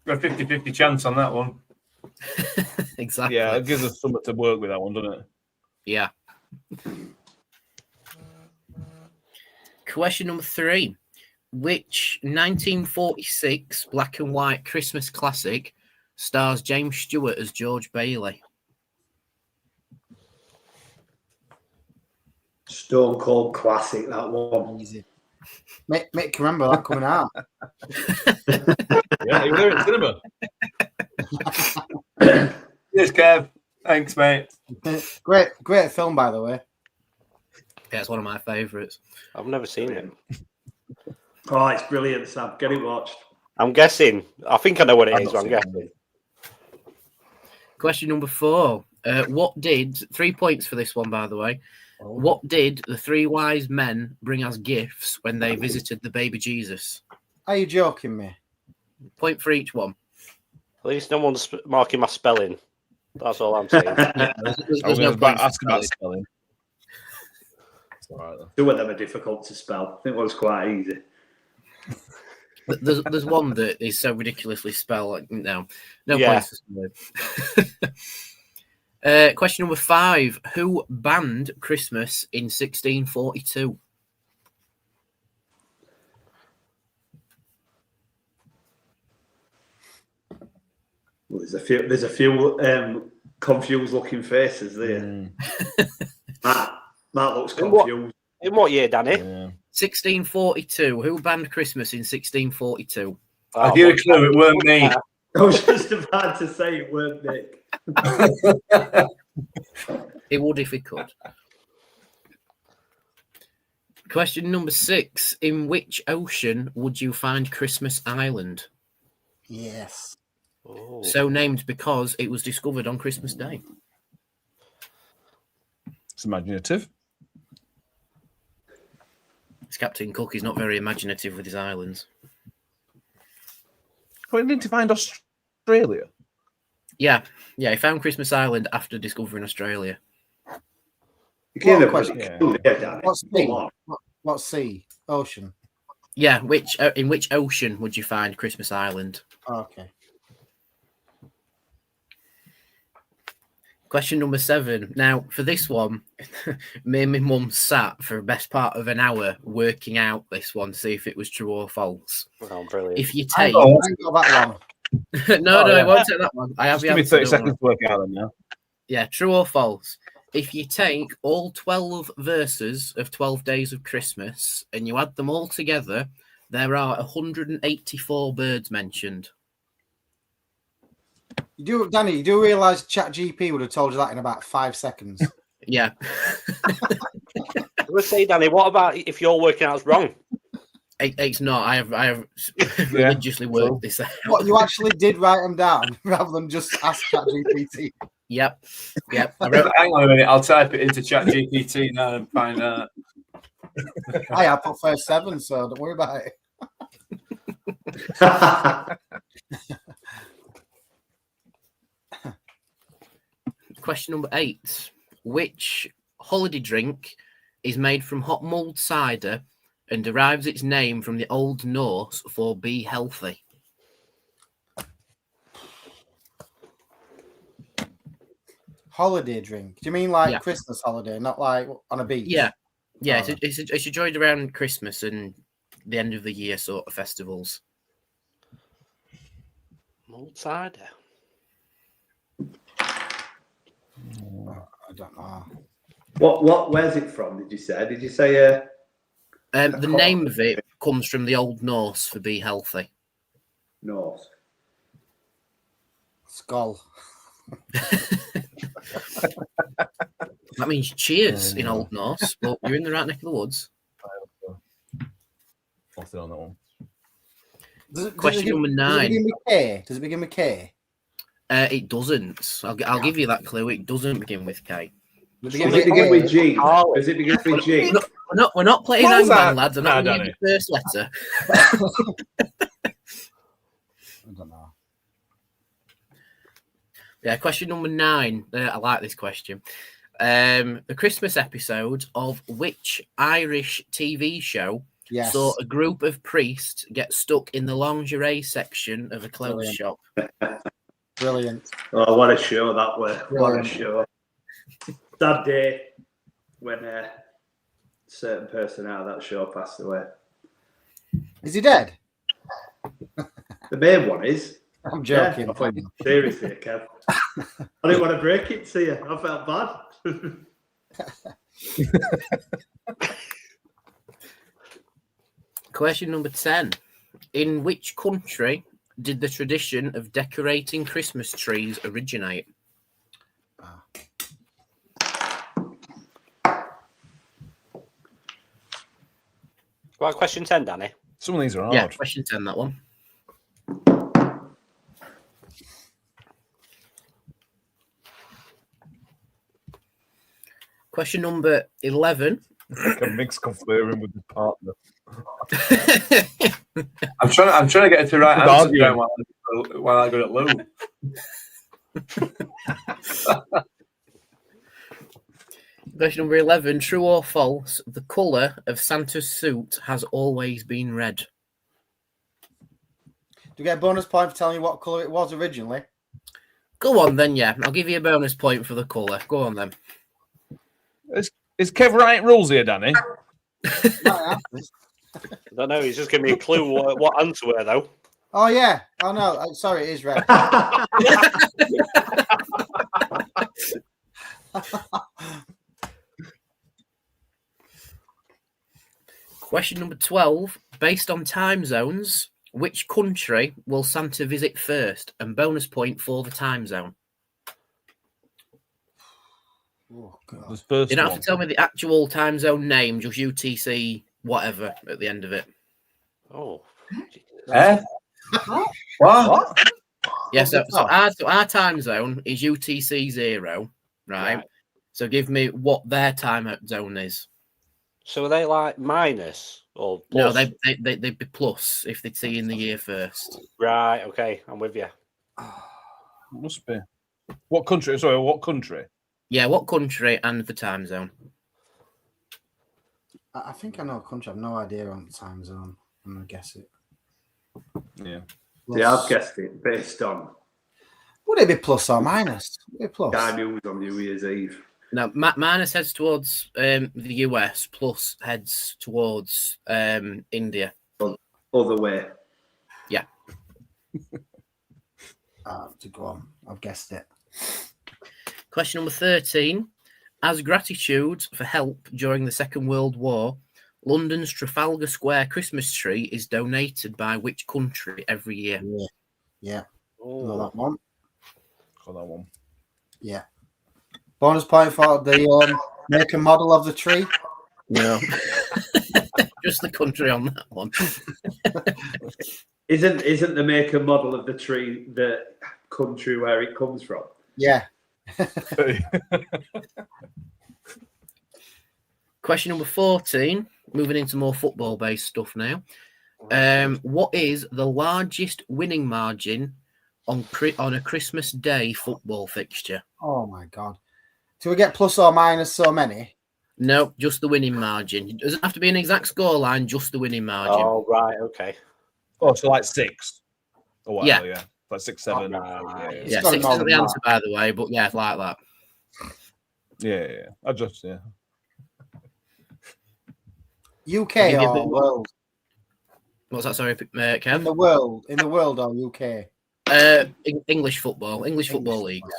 a 50-50 chance on that one. Exactly. Yeah, it gives us something to work with that one, doesn't it? Yeah. Question number 3. Which 1946 black and white Christmas classic stars James Stewart as George Bailey? Stone Cold classic, that one. Easy. Mick, remember that coming out? Yeah, you were there in cinema. Yes, Kev. Thanks, mate. Great film, by the way. Yeah, it's one of my favourites. I've never seen it. Oh, it's brilliant, Sam. Get it watched. I'm guessing. I think I know what it is, but I'm guessing. Question number 4. What did 3 points for this one, by the way? What did the 3 wise men bring as gifts when they visited the baby Jesus? Are you joking me? Point for each one. At least no one's marking my spelling. That's all I'm saying. Yeah, there's no point. Ask about spelling. It's all right, though. Two of them are difficult to spell. I think one's quite easy. There's one that is so ridiculously spelled. Like, no Yeah. points for spelling. Question number 5. Who banned Christmas in 1642? Well, there's a few confused looking faces there. Matt looks confused. In what year, Danny? Yeah. 1642. Who banned Christmas in 1642? I'll give you a clue. It weren't me. I was just about to say it weren't Nick. It would if it could. Question number 6. In which ocean would you find Christmas Island? Yes. Oh. So named because it was discovered on Christmas Day. It's imaginative. It's Captain Cook. He's not very imaginative with his islands. We need to find Australia. Yeah. He found Christmas Island after discovering Australia. You can't have question. Danny. What's Come sea? on. What's sea? Ocean. Yeah, in which ocean would you find Christmas Island? Okay. Question number 7. Now, for this one, me and my mum sat for the best part of an hour working out this one to see if it was true or false. Oh, brilliant. If you I take... got that one. no, yeah. I won't take that one. I have Just give me 30 seconds to work out them now. Yeah, true or false? If you take all 12 verses of 12 Days of Christmas and you add them all together, there are 184 birds mentioned. Danny, you do realise ChatGPT would have told you that in about 5 seconds. Yeah. I would say, Danny, what about if your working out's wrong? It's not. I have religiously worked this out. What, you actually did write them down rather than just ask ChatGPT? Yep. I Hang on a minute. I'll type it into ChatGPT now and find out. I put first 7, so don't worry about it. Question number 8. Which holiday drink is made from hot mulled cider and derives its name from the Old Norse for be healthy? Holiday drink. Do you mean like Yeah. Christmas holiday, not like on a beach? Yeah. Oh. It's enjoyed around Christmas and the end of the year sort of festivals. Mulled cider. I don't know. Where's it from? Did you say? The name of it comes from the Old Norse for be healthy. Norse? Skull. That means cheers in Old Norse, but you're in the right neck of the woods. Nothing on that one. Question number 9. Does it begin with K? It doesn't. I'll give you that clue. It doesn't begin with K. Does it begin with G? Does it begin with G? We're not playing What was Hangman, that? lads. I'm No, not don't giving you the first letter. I don't know. Yeah, question number 9. I like this question. The Christmas episode of which Irish TV show Yes. saw a group of priests get stuck in the lingerie section of a clothes shop? Brilliant. Oh, what a show that was! What a Brilliant. show! That day when a certain person out of that show passed away. Is he dead? The main one is. I'm joking. Yeah, seriously, Kev. I didn't want to break it to you. I felt bad. Question number 10. In which country did the tradition of decorating Christmas trees originate? Right, question 10, Danny. Some of these are hard. Yeah, question 10, that one. Question number 11. Like a mix conferring with the partner. I'm trying to get it to right Good answer argument. while I got it low. Question number 11. True or false? The colour of Santa's suit has always been red. Do you get a bonus point for telling you what colour it was originally? Go on then, yeah. I'll give you a bonus point for the colour. Go on then. Is Kev writing rules here, Danny? I don't know. He's just giving me a clue what answer were, though. Oh, yeah. Oh, no. Sorry, it is red. Question number 12. Based on time zones, which country will Santa visit first? And bonus point for the time zone. Oh, God. The first You don't one. have to tell me the actual time zone name, just UTC whatever at the end of it. Oh. What? Yeah, so our time zone is UTC 0, right? So give me what their time zone is. So are they like minus or No, plus? they'd be plus if they'd see in the year first. Right, okay, I'm with you. Must be. What country? Sorry, what country? Yeah, what country and the time zone? I think I know a country. I have no idea on the time zone. I'm going to guess it. Yeah. Yeah, I've guessed it based on Would it be plus or minus? Would it be plus? Sky News on New Year's Eve. No, minus heads towards the US, plus heads towards India. Other way. Yeah. To go on. I've guessed it. Question number 13. As gratitude for help during the Second World War, London's Trafalgar Square Christmas tree is donated by which country every year? Yeah. Oh. Know that one. Got that one. Yeah. Bonus point for the make and model of the tree. No. Just the country on that one. Isn't the make and model of the tree the country where it comes from? Yeah. Question number 14. Moving into more football-based stuff now. What is the largest winning margin on a Christmas Day football fixture? Oh my God. Do we get plus or minus so many? No, just the winning margin. It doesn't have to be an exact scoreline, just the winning margin. Oh, right, okay. Oh, so like 6. Or whatever, Yeah. yeah. Like 6, 7. Right. Yeah, got 6 more isn't the than answer, by the way, but yeah, it's like that. Yeah. I just, yeah. UK Give you a or bit- world? What's that, sorry, In Kev? the world or UK? English football leagues.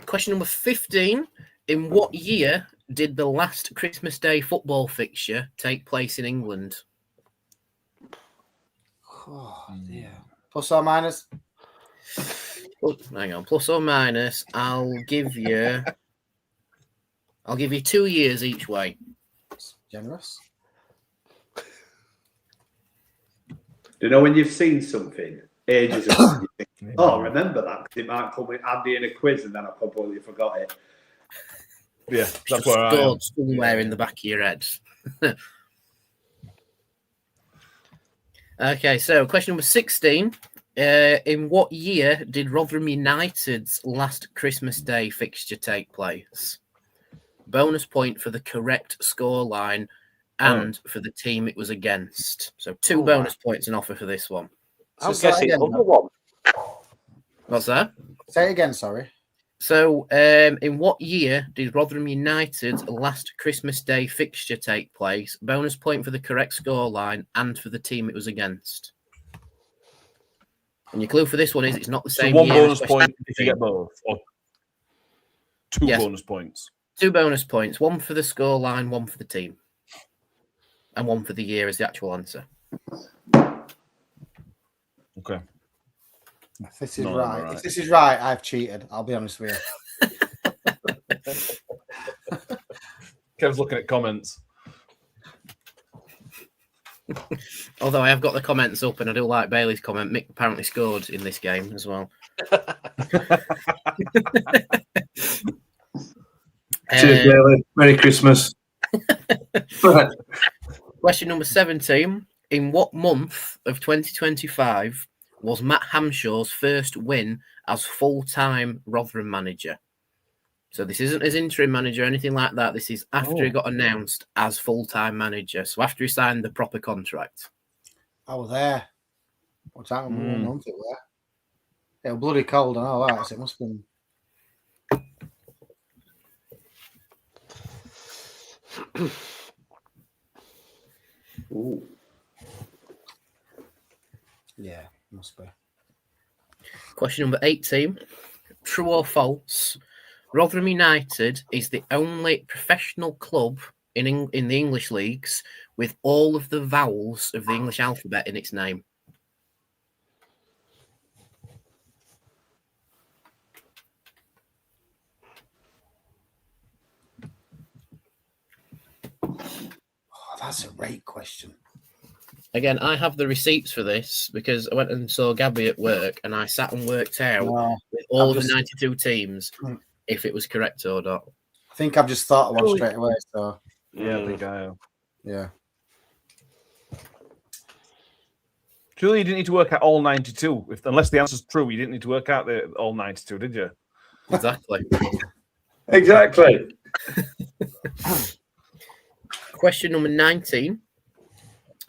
Question number 15. In what year did the last Christmas Day football fixture take place in England? Oh dear. Plus or minus? Oh, hang on, plus or minus. I'll give you 2 years each way. Generous. Do you know when you've seen something ages ago, you think, oh, remember that? 'Cause it might come with Andy in a quiz and then I completely forgot it. Yeah, that's where I am. Stored somewhere in the back of your head. Okay, so question number 16. In what year did Rotherham United's last Christmas Day fixture take place? Bonus point for the correct scoreline and for the team it was against. So 2 bonus points in offer for this one. I'm say guessing again, number one. What's that? Say it again, sorry. So, in what year did Rotherham United's last Christmas Day fixture take place? Bonus point for the correct scoreline and for the team it was against. And your clue for this one is it's not the So same one year bonus as West point Ham if you team. get both, or 2 Yes. bonus points. 2 bonus points, 1 for the scoreline, 1 for the team. And 1 for the year is the actual answer. Okay. If this is No, right. right. If this is right, I've cheated. I'll be honest with you. Kev's looking at comments. Although I have got the comments up and I do like Bailey's comment. Mick apparently scored in this game as well. Cheers, Bailey. Merry Christmas. Question number 17. In what month of 2025 was Matt Hamshaw's first win as full-time Rotherham manager? So this isn't as interim manager or anything like that. This is after he got announced as full-time manager. So after he signed the proper contract. I was there. What time? What month it was? It was bloody cold. I know that. So it must have been. Ooh. Yeah, must be. Question number 18. True or false? Rotherham United is the only professional club in the English leagues with all of the vowels of the English alphabet in its name. Oh, that's a great question. Again, I have the receipts for this because I went and saw Gabby at work and I sat and worked out with all of the 92 teams if it was correct or not. I think I've just thought of one straight away. So Yeah, I think I am. yeah. Surely you didn't need to work out all 92. Unless the answer's true, you didn't need to work out all 92, did you? Exactly. Exactly. Question number 19.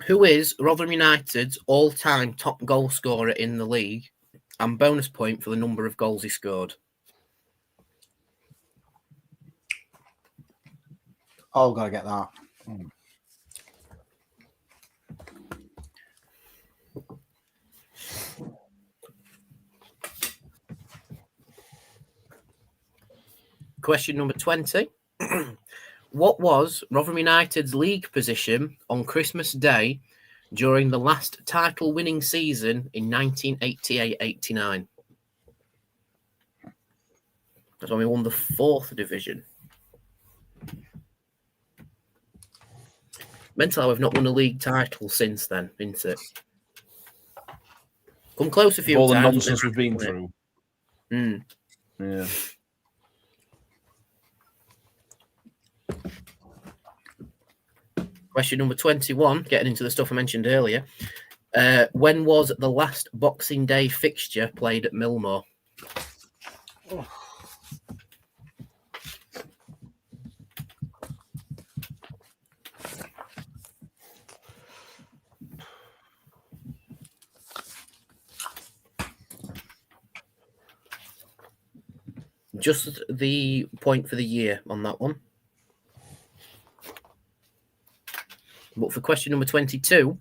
Who is Rotherham United's all-time top goal scorer in the league and bonus point for the number of goals he scored? Oh, gotta get that. Question number 20. What was Rotherham United's league position on Christmas Day during the last title-winning season in 1988-89? That's when we won the 4th division. Mental, we've not won a league title since then, isn't it? Come close a few all times. the nonsense we've been through. Yeah. Question number 21, getting into the stuff I mentioned earlier. When was the last Boxing Day fixture played at Millmore? Just the point for the year on that one. But for question number 22,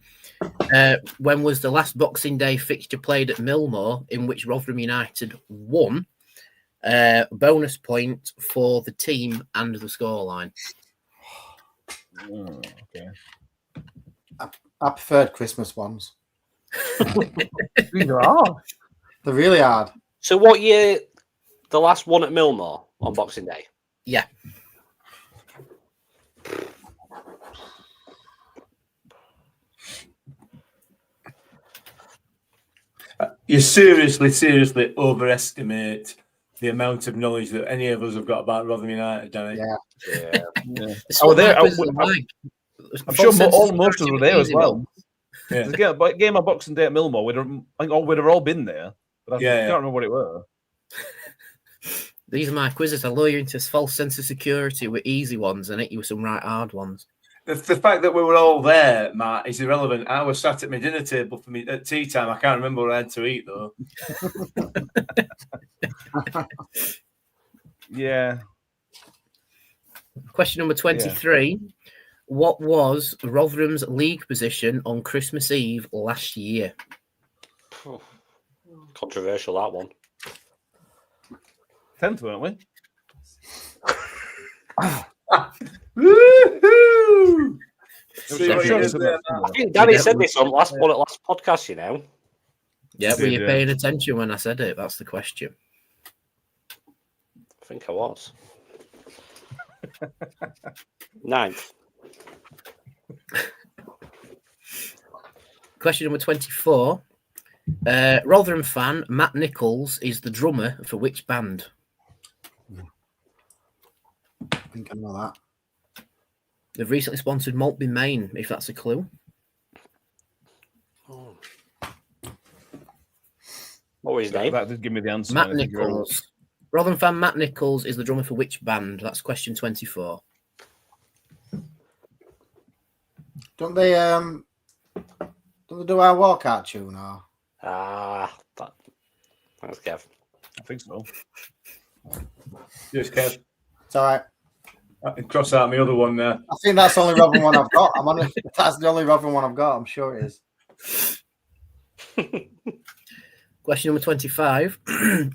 when was the last Boxing Day fixture played at Millmore in which Rotherham United won? Bonus point for the team and the scoreline. Okay. I preferred Christmas ones. These are hard. They're really hard. So what year the last one at Millmore on Boxing Day? Yeah. You seriously overestimate the amount of knowledge that any of us have got about Rotherham United, don't you? Yeah. Oh, there. I'm sure most of us were there as well. Yeah. The game on Boxing Day at Millmore, we'd have all been there. But I can't remember what it were. These are my quizzes. I lure you into this false sense of security with easy ones and hit you with some right hard ones. The fact that we were all there, Matt, is irrelevant. I was sat at my dinner table for me at tea time. I can't remember what I had to eat though. Yeah. Question number 23. Yeah. What was Rotherham's league position on Christmas Eve last year? Controversial, that one. 10th, weren't we? Woohoo! I think Danny said this on last podcast, you know. Yeah, were you paying attention when I said it? That's the question. I think I was. 9th. Question number 24. Rotherham fan Matt Nichols is the drummer for which band? I think I know that. They've recently sponsored Maltby Main, if that's a clue. What was his name? That did give me the answer. Matt Thank you very much. Nichols. Rotherham fan Matt Nichols is the drummer for which band? That's question 24. Don't they do our walkout tune or? Thanks, Kev. I think so. Yes, Kev. It's all right. I can cross out my other one there. I think that's the only Rotherham one I've got. That's the only Rotherham one I've got. I'm sure it is. Question number 25.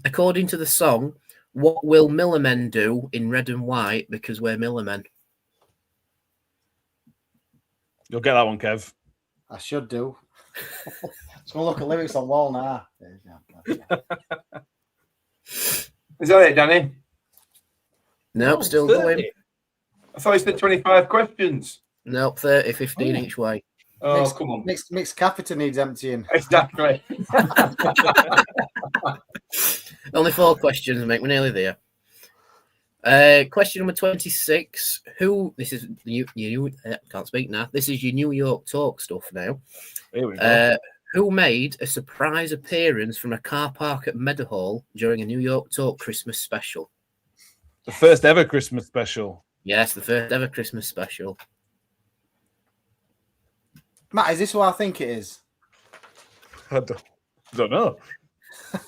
According to the song, what will Millermen do in red and white because we're Millermen? You'll get that one, Kev. I should do. Just gonna look at lyrics on wall now. Is that it, Danny? Nope, still going. I thought it's the 25 questions. Nope, 30, 15 each way. Oh, come on. Mixed catheter needs emptying. Exactly. Only 4 questions, mate. We're nearly there. Question number 26. This is you can't speak now. This is your New York talk stuff now. Here we go. Who made a surprise appearance from a car park at Meadowhall during a New York talk Christmas special? The first ever Christmas special. Yes, the first ever Christmas special. Matt, is this what I think it is? I don't know. I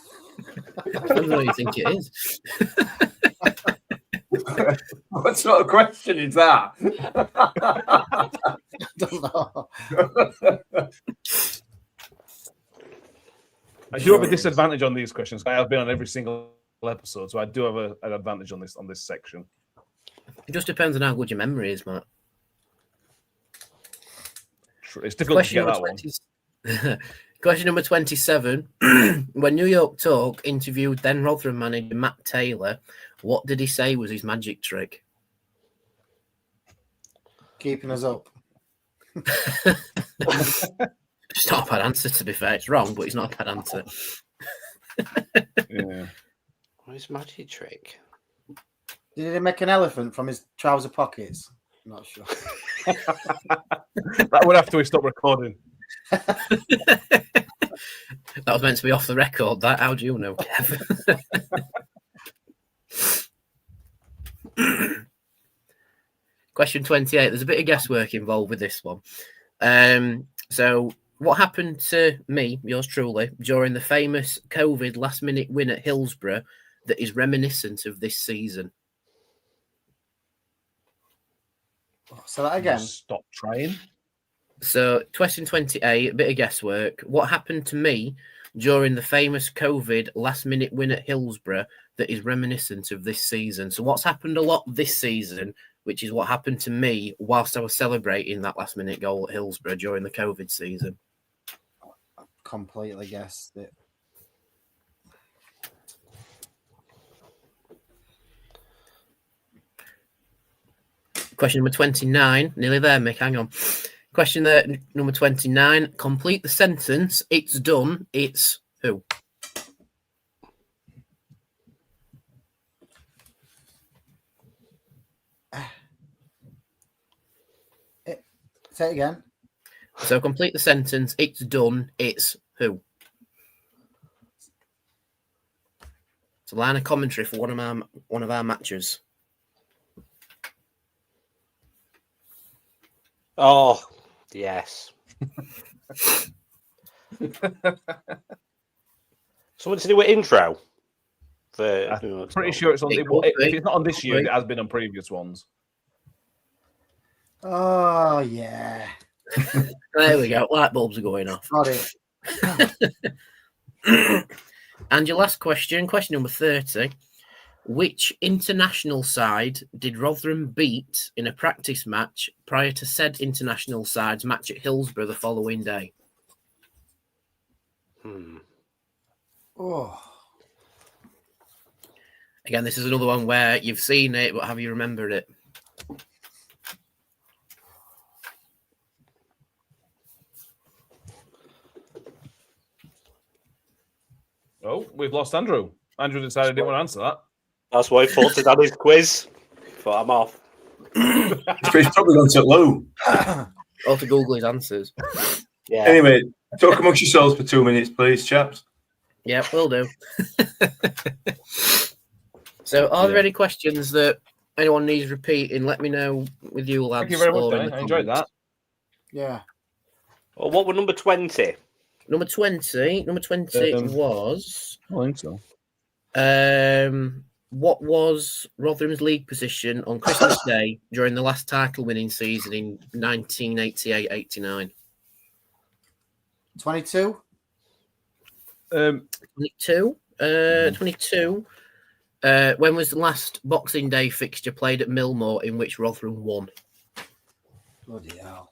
don't know what you think it is. What sort of question is that? I don't know. I do have a disadvantage on these questions. I have been on every single episode, so I do have an advantage on this section. It just depends on how good your memory is, Matt. It's difficult to get that one. Question number 27. When New York Talk interviewed then Rotherham manager Matt Taylor, what did he say was his magic trick? Keeping us up. It's not a bad answer, to be fair. It's wrong, but it's not a bad answer. Yeah. What is magic trick? Did he make an elephant from his trouser pockets? I'm not sure. That would have to stop recording. That was meant to be off the record. That, how do you know, Kev? Question 28. There's a bit of guesswork involved with this one. So, what happened to me, yours truly, during the famous COVID last-minute win at Hillsborough that is reminiscent of this season? So that again. Stop trying. So, question 28, a bit of guesswork. What happened to me during the famous COVID last-minute win at Hillsborough that is reminiscent of this season? So, what's happened a lot this season, which is what happened to me whilst I was celebrating that last-minute goal at Hillsborough during the COVID season? I completely guessed it. Question number 29. Nearly there, Mick. Hang on. Question number 29. Complete the sentence. It's done. It's who? Say it again. So complete the sentence. It's done. It's who? It's a line of commentary for one of our matches. Oh, yes. Someone to do an intro. I'm pretty sure it's on. If it's not on this year, it has been on previous ones. Oh, yeah. There we go. Light bulbs are going off. Got it. And your last question, question number 30. Which international side did Rotherham beat in a practice match prior to said international side's match at Hillsborough the following day? Oh. Again, this is another one where you've seen it, but have you remembered it? Oh, we've lost Andrew. Andrew decided he didn't want to answer that. That's why I thought to Danny's quiz. Thought I'm off. Right, He's probably gone to Lou. Or to Google his answers. Yeah. Anyway, talk amongst yourselves for 2 minutes, please, chaps. Yeah, will do. So, are there any questions that anyone needs repeating? Let me know with you, lads. Thank you very much, or in Danny. the I enjoyed comments. that. Yeah. Well, what were number 20? Number 20 was... I think so. What was Rotherham's league position on Christmas Day during the last title-winning season in 1988-89? 22. 22. 22. When was the last Boxing Day fixture played at Millmoor in which Rotherham won? Bloody hell.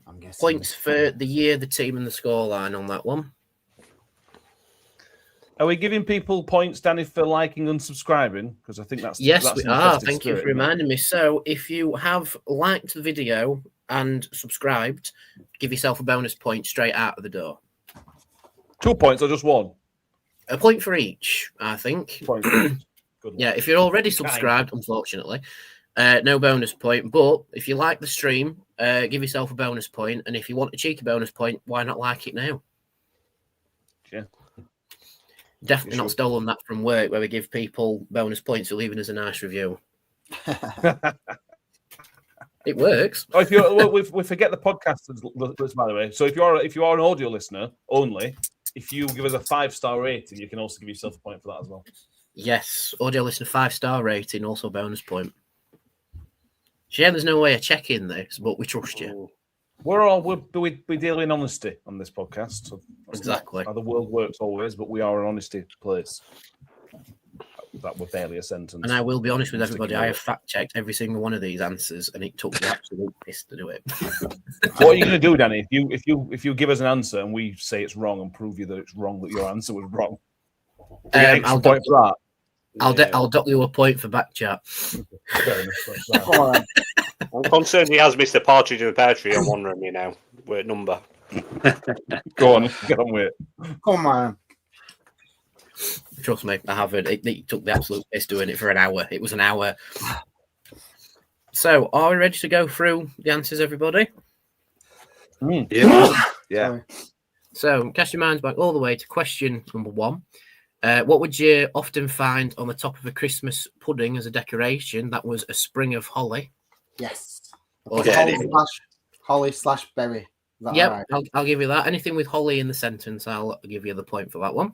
I'm guessing. Points for the year, the team, and the scoreline on that one. Are we giving people points, Danny, for liking and subscribing? Because I think that's Yes, that's we in the are. festive Thank you spirit, for isn't it? reminding me. So, if you have liked the video and subscribed, give yourself a bonus point straight out of the door. 2 points or just one? A point for each, I think. Points. Good one. Yeah, if you're already subscribed, unfortunately, no bonus point. But if you like the stream, give yourself a bonus point. And if you want a cheeky bonus point, why not like it now? Yeah. Definitely not stolen that from work where we give people bonus points for leaving us a nice review. It works. Oh, if you we forget the podcasters, by the way. So if you are an audio listener only, if you give us a 5-star rating, you can also give yourself a point for that as well. Yes, audio listener 5-star rating, also bonus point. Shame there's no way of checking this, but we trust you. We deal in honesty on this podcast. So that's Exactly. not how the world works always, but we are an honesty place. That were barely a sentence. And I will be honest with everybody, I have fact-checked every single one of these answers, and it took the absolute piss to do it. What are you going to do, Danny? If you give us an answer and we say it's wrong and prove you that it's wrong, that your answer was wrong, I'll point for that. I'll dock you a point for back chat. Fair enough, All right. I'm concerned he has Mr. Partridge in the Pear Tree. I'm wondering, what number. Go on, get on with it. Come on. Trust me, I haven't. It took the absolute piss doing it for an hour. It was an hour. So, are we ready to go through the answers, everybody? Yeah. Yeah. So, cast your minds back all the way to question number 1. What would you often find on the top of a Christmas pudding as a decoration? That was a sprig of holly. Yes. Or Holly/berry. Yep, right? I'll give you that. Anything with holly in the sentence, I'll give you the point for that one.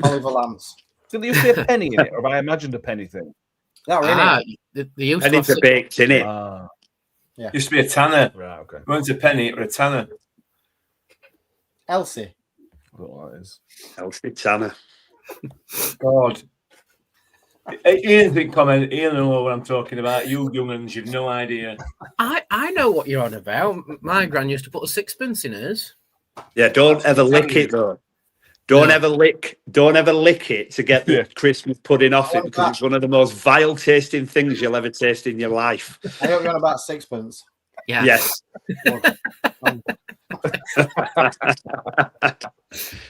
Oliver Lambs. Did you say a penny in it, or have I imagined a penny thing? Not really. The used And it's a baked in it. Yeah. Used to be a tanner. Right, okay. Went to Penny or a tanner. Elsie. I don't know what that is. Elsie Tanner. God. Ian think comment. Ian know what I'm talking about. You young'uns, you've no idea. I know what you're on about. My gran used to put a sixpence in hers. Yeah, don't ever lick it though. Don't ever lick it to get the Christmas pudding off it, because it's one of the most vile tasting things you'll ever taste in your life. I hope you're on about sixpence. Yeah. Yes.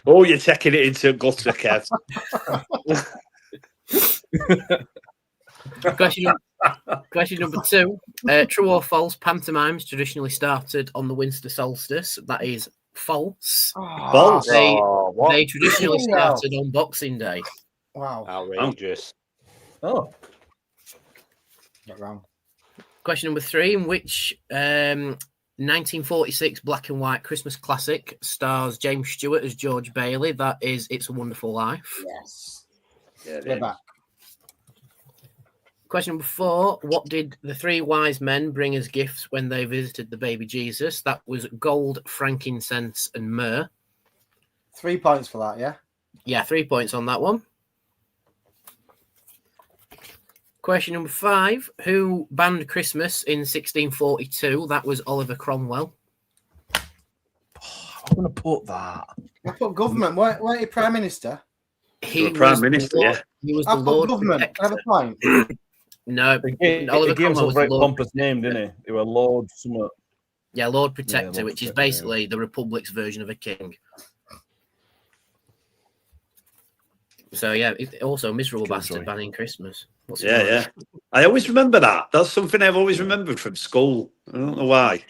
Oh, you're taking it into gutter, Kev. Question number 2. True or false? Pantomimes traditionally started on the winter solstice. That is false. False. They traditionally started on Boxing Day. Wow. Outrageous. Oh. Get wrong. Question number 3. In which 1946 black and white Christmas classic stars James Stewart as George Bailey? That is It's a Wonderful Life. Yes. Yeah, Get back. Question number 4. What did the 3 wise men bring as gifts when they visited the baby Jesus? That was gold, frankincense, and myrrh. 3 points for that, yeah? Yeah, 3 points on that one. Question number 5. Who banned Christmas in 1642? That was Oliver Cromwell. I'm going to put that. I put government. Weren't you Prime Minister? He was Prime Minister, the Lord, yeah. He was I the put Lord government. Protector. I have a point. No, He Oliver gave him Cromwell a was very the Lord. pompous name, didn't he? He was Lord something. Yeah, Lord Protector, Lord which is Protector, basically the Republic's version of a king. So yeah, also miserable True bastard story. banning Christmas. What's Yeah, yeah. I always remember that. That's something I've always remembered from school. I don't know why.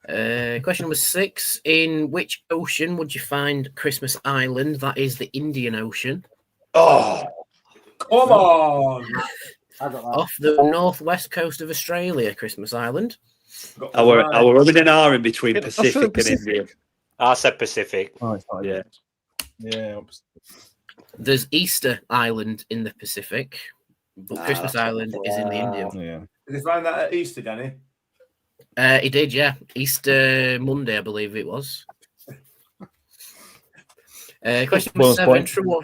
Question number 6. In which ocean would you find Christmas Island? That is the Indian Ocean. Oh, Come on. I got that. Off the northwest coast of Australia, Christmas Island. I were rubbing an R in between That's Pacific the and India. I said Pacific. Oh, it's not. Yeah. Yeah. There's Easter Island in the Pacific, but Christmas Island is in the Indian. Yeah. Did they find that at Easter, Danny? He did, yeah. Easter Monday, I believe it was. Question Bonus 7, point. true or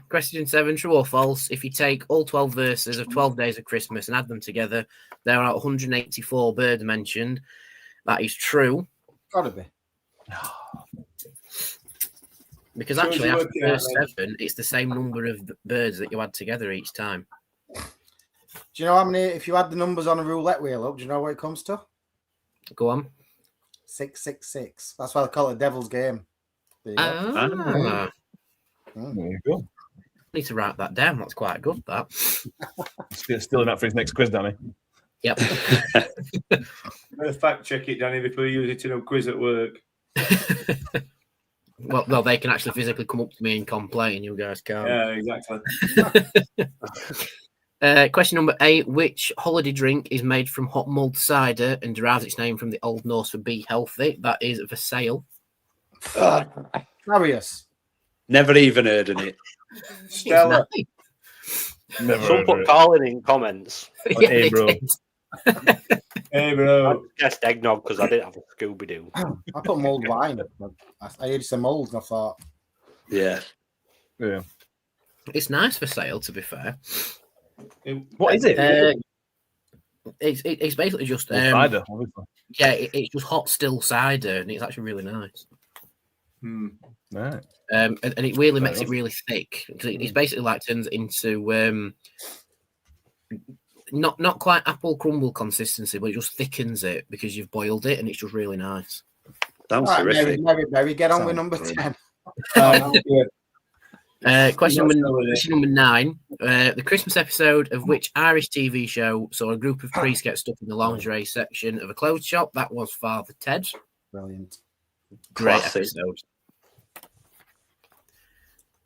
Question 7, true or false? If you take all 12 verses of 12 Days of Christmas and add them together, there are 184 birds mentioned. That is true. Gotta be. Because So actually, is it after working out verse then? 7, it's the same number of birds that you add together each time. Do you know how many? If you add the numbers on a roulette wheel up, do you know what it comes to? Go on. 666. That's why they call it Devil's Game. There you go. There you go. Need to write that down. That's quite good. That. Stealing that for his next quiz, Danny. Yep. Better fact check it, Danny, before you use it in a quiz at work. well, they can actually physically come up to me and complain. You guys can't. Yeah, exactly. Question number 8. Which holiday drink is made from hot mulled cider and derives its name from the Old Norse for be healthy? That is Vassail. Marius. Never even heard of it. Stella. Never Some heard put of it. Colin in comments. Yeah, Hey, they bro. did. Hey, I bro. guessed eggnog because I didn't have a Scooby Doo. I put mulled wine. I heard some mould and I thought, Yeah. Yeah. It's nice for sale, to be fair. What is it? It's basically just Cider, obviously. yeah, it's just hot still cider, and it's actually really nice. Right. And it really Fair makes it enough. really thick because it's basically like turns it into not quite apple crumble consistency, but it just thickens it because you've boiled it, and it's just really nice. Sounds all right, terrific. Mary, get on with Sounds number great. 10. Question Not number selling it. 9. The Christmas episode of which Irish TV show saw a group of priests get stuck in the lingerie section of a clothes shop? That was Father Ted. Brilliant. Great Classic. episode.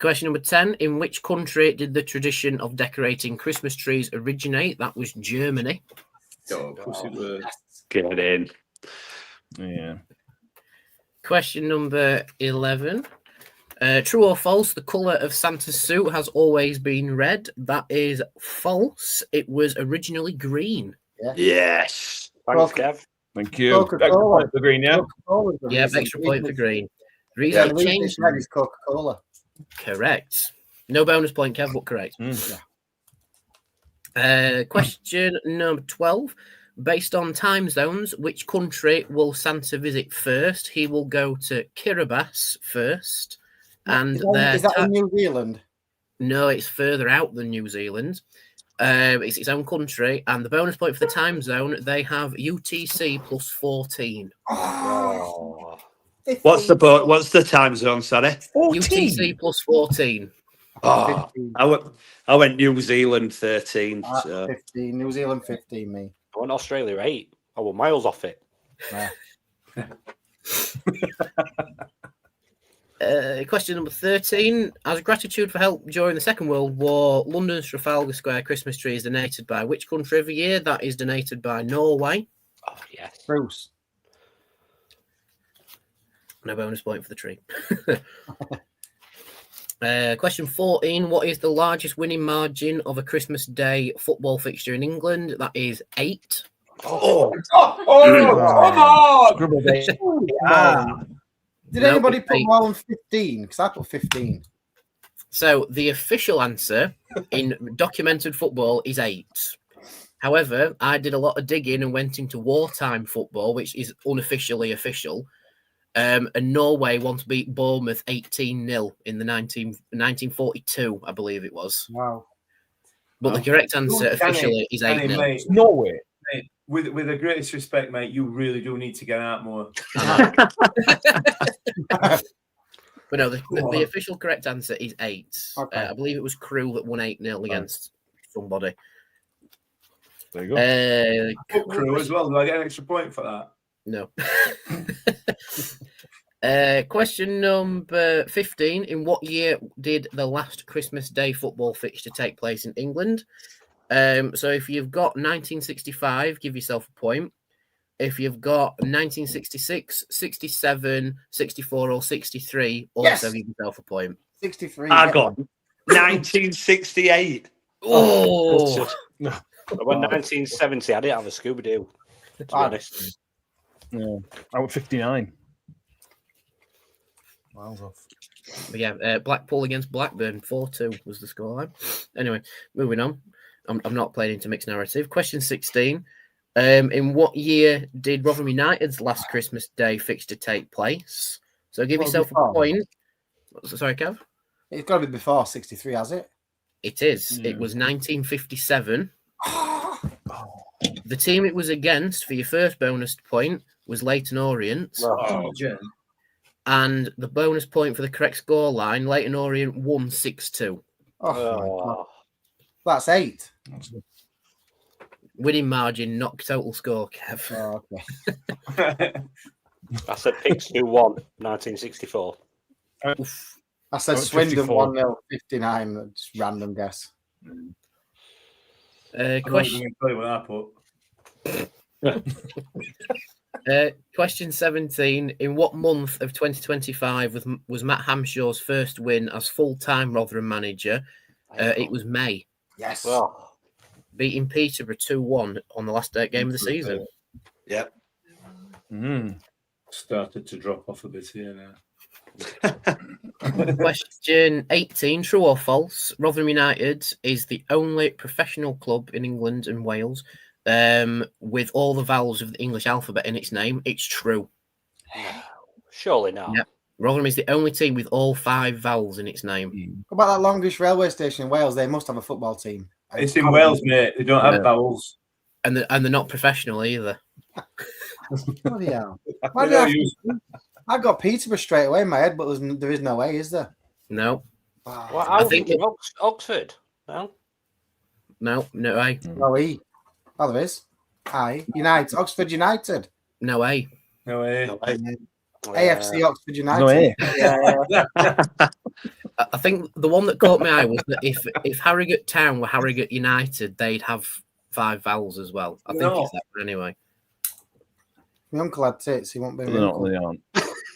Question number 10. In which country did the tradition of decorating Christmas trees originate? That was Germany. Oh, pussy word. Get it in. Yeah. Question number 11. True or false, the colour of Santa's suit has always been red. That is false. It was originally green. Yes. Thanks, Well, Kev. Thank you. Coca-Cola. Extra point for green, yeah. Coca-Cola's the Yeah, reason- extra point for green. The Yeah, reason the it reason changed. it's red is Coca-Cola. Correct. No bonus point, Kev, but correct. Question number 12. Based on time zones, which country will Santa visit first? He will go to Kiribati first. And Is that in New Zealand? No, it's further out than New Zealand. It's its own country. And the bonus point for the time zone, they have UTC plus 14. Oh. What's the time zone, sorry? UTC plus 14. Oh, 15. I went New Zealand 13. So. 15. New Zealand 15, me. I went Australia 8. I was miles off it. Yeah. Question number 13. As gratitude for help during the Second World War, London's Trafalgar Square Christmas tree is donated by which country every year? That is donated by Norway. Oh, yes. Bruce. No bonus point for the tree. Question 14. What is the largest winning margin of a Christmas Day football fixture in England? That is 8. Oh, Come on! Scribble day. Did No, anybody it's put 8. more than 15? Because I put 15. So the official answer in documented football is 8. However, I did a lot of digging and went into wartime football, which is unofficially official. And Norway once beat Bournemouth 18-0 in the 1942, I believe it was. Wow. But the correct answer officially is 8-0. Mate, Norway. mate, with the greatest respect, mate, you really do need to get out more. But no, the official correct answer is 8. Okay. I believe it was Crew that won 8-0 against somebody. There you go. Foot Crew as well. Do I get an extra point for that? No. Question number 15. In what year did the last Christmas Day football fixture take place in England? So if you've got 1965, give yourself a point. If you've got 1966, 67, 64, or 63, also give yourself a point. 63. I got 1968. Oh! When 1970, I didn't have a Scooby Doo. To be honest. Yeah. I went 59. Miles off. But yeah, Blackpool against Blackburn, 4-2 was the scoreline. Anyway, moving on. I'm not playing into mixed narrative. Question 16. In what year did Rotherham United's last Christmas Day fixture take place? So give yourself a point. Sorry, Kev? It's got to be before 63, has it? It is. It was 1957. The team it was against for your first bonus point was Leyton Orient. And the bonus point for the correct scoreline, Leyton Orient won 6-2. That's 8. Winning margin, not total score, Kev. Okay. I said Pigs 2-1, 1964. I said Swindon 1-0, 59. Just random guess. Question. Question 17. In what month of 2025 was Matt Hamshaw's first win as full-time Rotherham manager? It was May. Yes. Well, Beating Peterborough 2-1 on the last game of the season. Yep. Started to drop off a bit here now. Question 18. True or false? Rotherham United is the only professional club in England and Wales with all the vowels of the English alphabet in its name. It's true. Surely not. Yep. Rotherham is the only team with all 5 vowels in its name. What about that Longish railway station in Wales? They must have a football team. It's in Wales, mate. They don't have vowels. And they're not professional either. Bloody hell. Why did I got Peterborough straight away in my head, but there is no way, is there? No. Well, I think Oxford. No. No A. No E. Oh, there is. United. Oxford United. No A. No way. AFC Oxford United. No way. I think the one that caught my eye was that if Harrogate Town were Harrogate United, they'd have 5 vowels as well. I think it's that one anyway. My uncle had tits. He won't be. They aren't.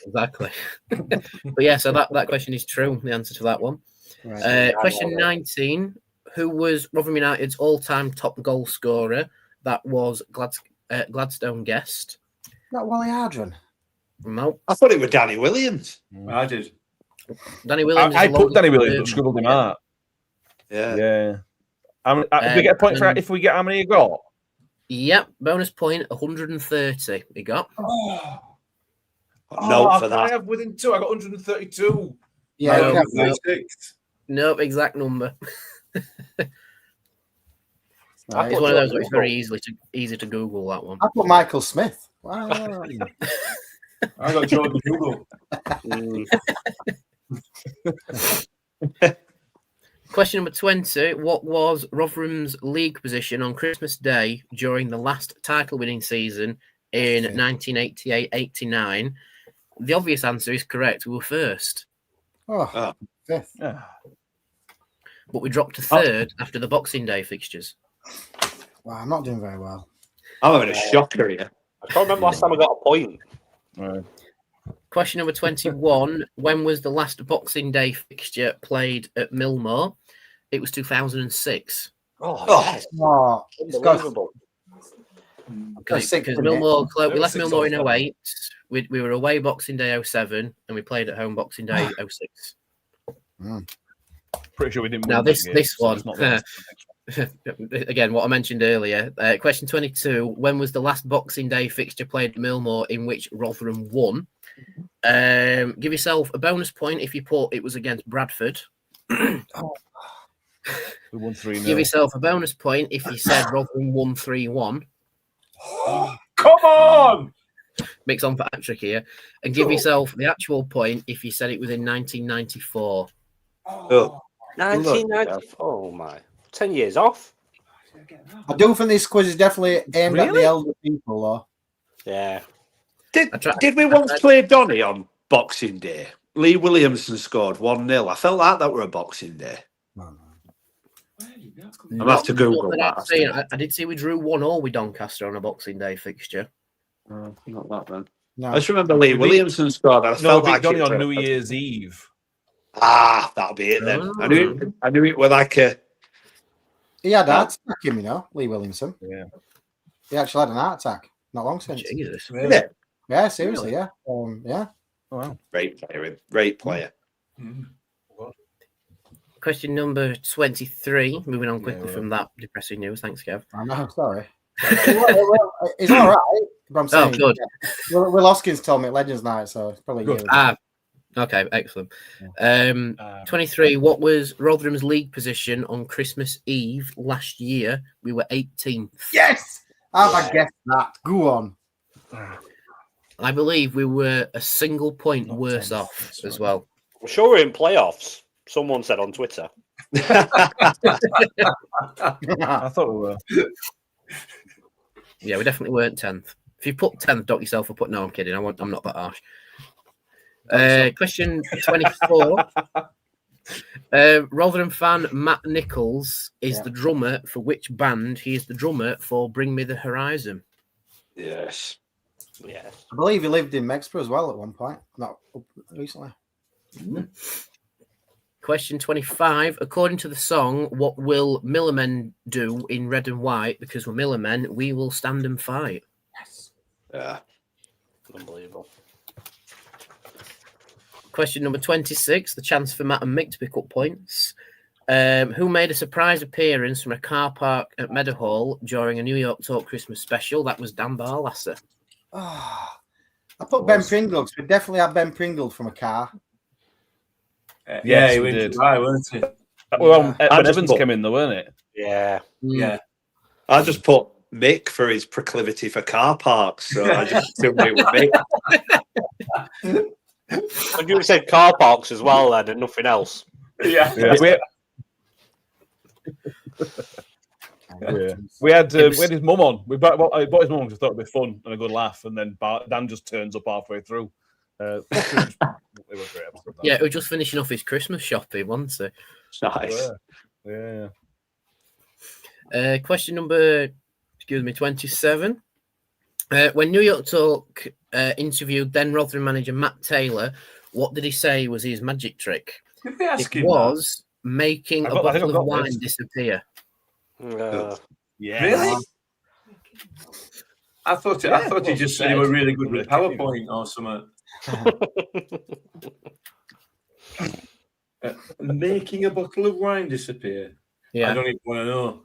Exactly. But yeah, so that question is true. The answer to that one. Right. Question 19. Who was Rotherham United's all-time top goal scorer? That was Gladstone Guest. Not Wally Ardron. No. I thought it was Danny Williams. I did. Danny Williams. I put Danny Williams, but struggled him out. Yeah. Do we get a point for if we get how many you got? Yep. Bonus point, 130 he got. No, for that. I have within 2. I got 132. Yeah. Nope, exact number. Right. It's one of those where it's very easy to Google that one. I put Michael Smith. Wow. I got Jordan Google. Question number 20. What was Rotherham's league position on Christmas Day during the last title-winning season in 1988-89? The obvious answer is correct. We were first. Fifth. But we dropped to third after the Boxing Day fixtures. Wow, I'm not doing very well. I'm having a shocker here. I can't remember last time I got a point. Right. Question number 21. When was the last Boxing Day fixture played at Millmoor? It was 2006. Yes. Unbelievable. Because Millmoor, we left Millmoor in 08. We were away Boxing Day 07, and we played at home Boxing Day 06. Pretty sure we didn't. Now this one. So Again, what I mentioned earlier. Question 22. When was the last Boxing Day fixture played at Millmoor in which Rotherham won? Give yourself a bonus point if you put it was against Bradford. we won 3-0. Give yourself a bonus point if you said Rotherham won 3-1. Come on! Mick's on for hat-trick here, and give yourself the actual point if you said it within 1994. Oh, 1990. Oh my, 10 years off. I do think this quiz is definitely aimed at the elder people, though. Yeah. Did we once play Donny on Boxing Day? Lee Williamson scored 1-0. I felt like that were a Boxing Day. I'll have to Google that. I did see we drew 1-1 with Doncaster on a Boxing Day fixture. Not that then. No. I just remember Lee Williamson scored. I No, felt like Donny it on New Year's Eve. that'll be it then. I knew it was like a. He had a heart attack, you know, Lee Williamson. Yeah. He actually had an heart attack not long since. Jesus. really? Yeah, seriously, yeah. Yeah. Oh, wow. Great player. Question number 23. Moving on quickly from that depressing news. Thanks, Kev. I know, sorry. It's all right. But I'm saying, good. Will Hoskins told me at Legends Night, so it's probably Good. you. Okay, excellent. 23. What was Rotherham's league position on Christmas Eve last year? We were 18th. Yes! How have I guessed that? Go on. I believe we were a single point worse off as well. I'm sure we're in playoffs. Someone said on Twitter. I thought we were. Yeah, we definitely weren't 10th. If you put 10th, dock yourself or put no, I'm kidding. I'm not that harsh. Question 24. Rotherham fan Matt Nichols is the drummer for which band? He is the drummer for Bring Me the Horizon. Yes. Yes. I believe he lived in Mexborough as well at one point. Not recently. Question 25. According to the song, what will Millermen do in red and white? Because we're Millermen, we will stand and fight. Yes. Yeah. Unbelievable. Question number 26. The chance for Matt and Mick to pick up points. Who made a surprise appearance from a car park at Meadowhall during a New York Talk Christmas special? That was Dan Barlasser. Oh, I put Ben Pringle because we definitely had Ben Pringle from a car. Yes, he we went did. to Dubai, weren't he? Well, when I just Evans put- came in, though, weren't it? Yeah. Yeah. I just put Mick for his proclivity for car parks, so I just assumed it was Mick. And you said car parks as well then and nothing else. Yeah. We had his mum on. I bought his mum because I thought it'd be fun and a good laugh, and then Dan just turns up halfway through. It was a great episode. Yeah, we were just finishing off his Christmas shopping, wasn't Nice. Yeah. Question number, 27. When New York Talk interviewed then Rotherham manager Matt Taylor, what did he say was his magic trick? Did they ask It him was making a I think bottle I've got of wine this. disappear. Yeah. Really? I thought he just said he was really good with PowerPoint or something. Making a bottle of wine disappear. Yeah. I don't even want to know.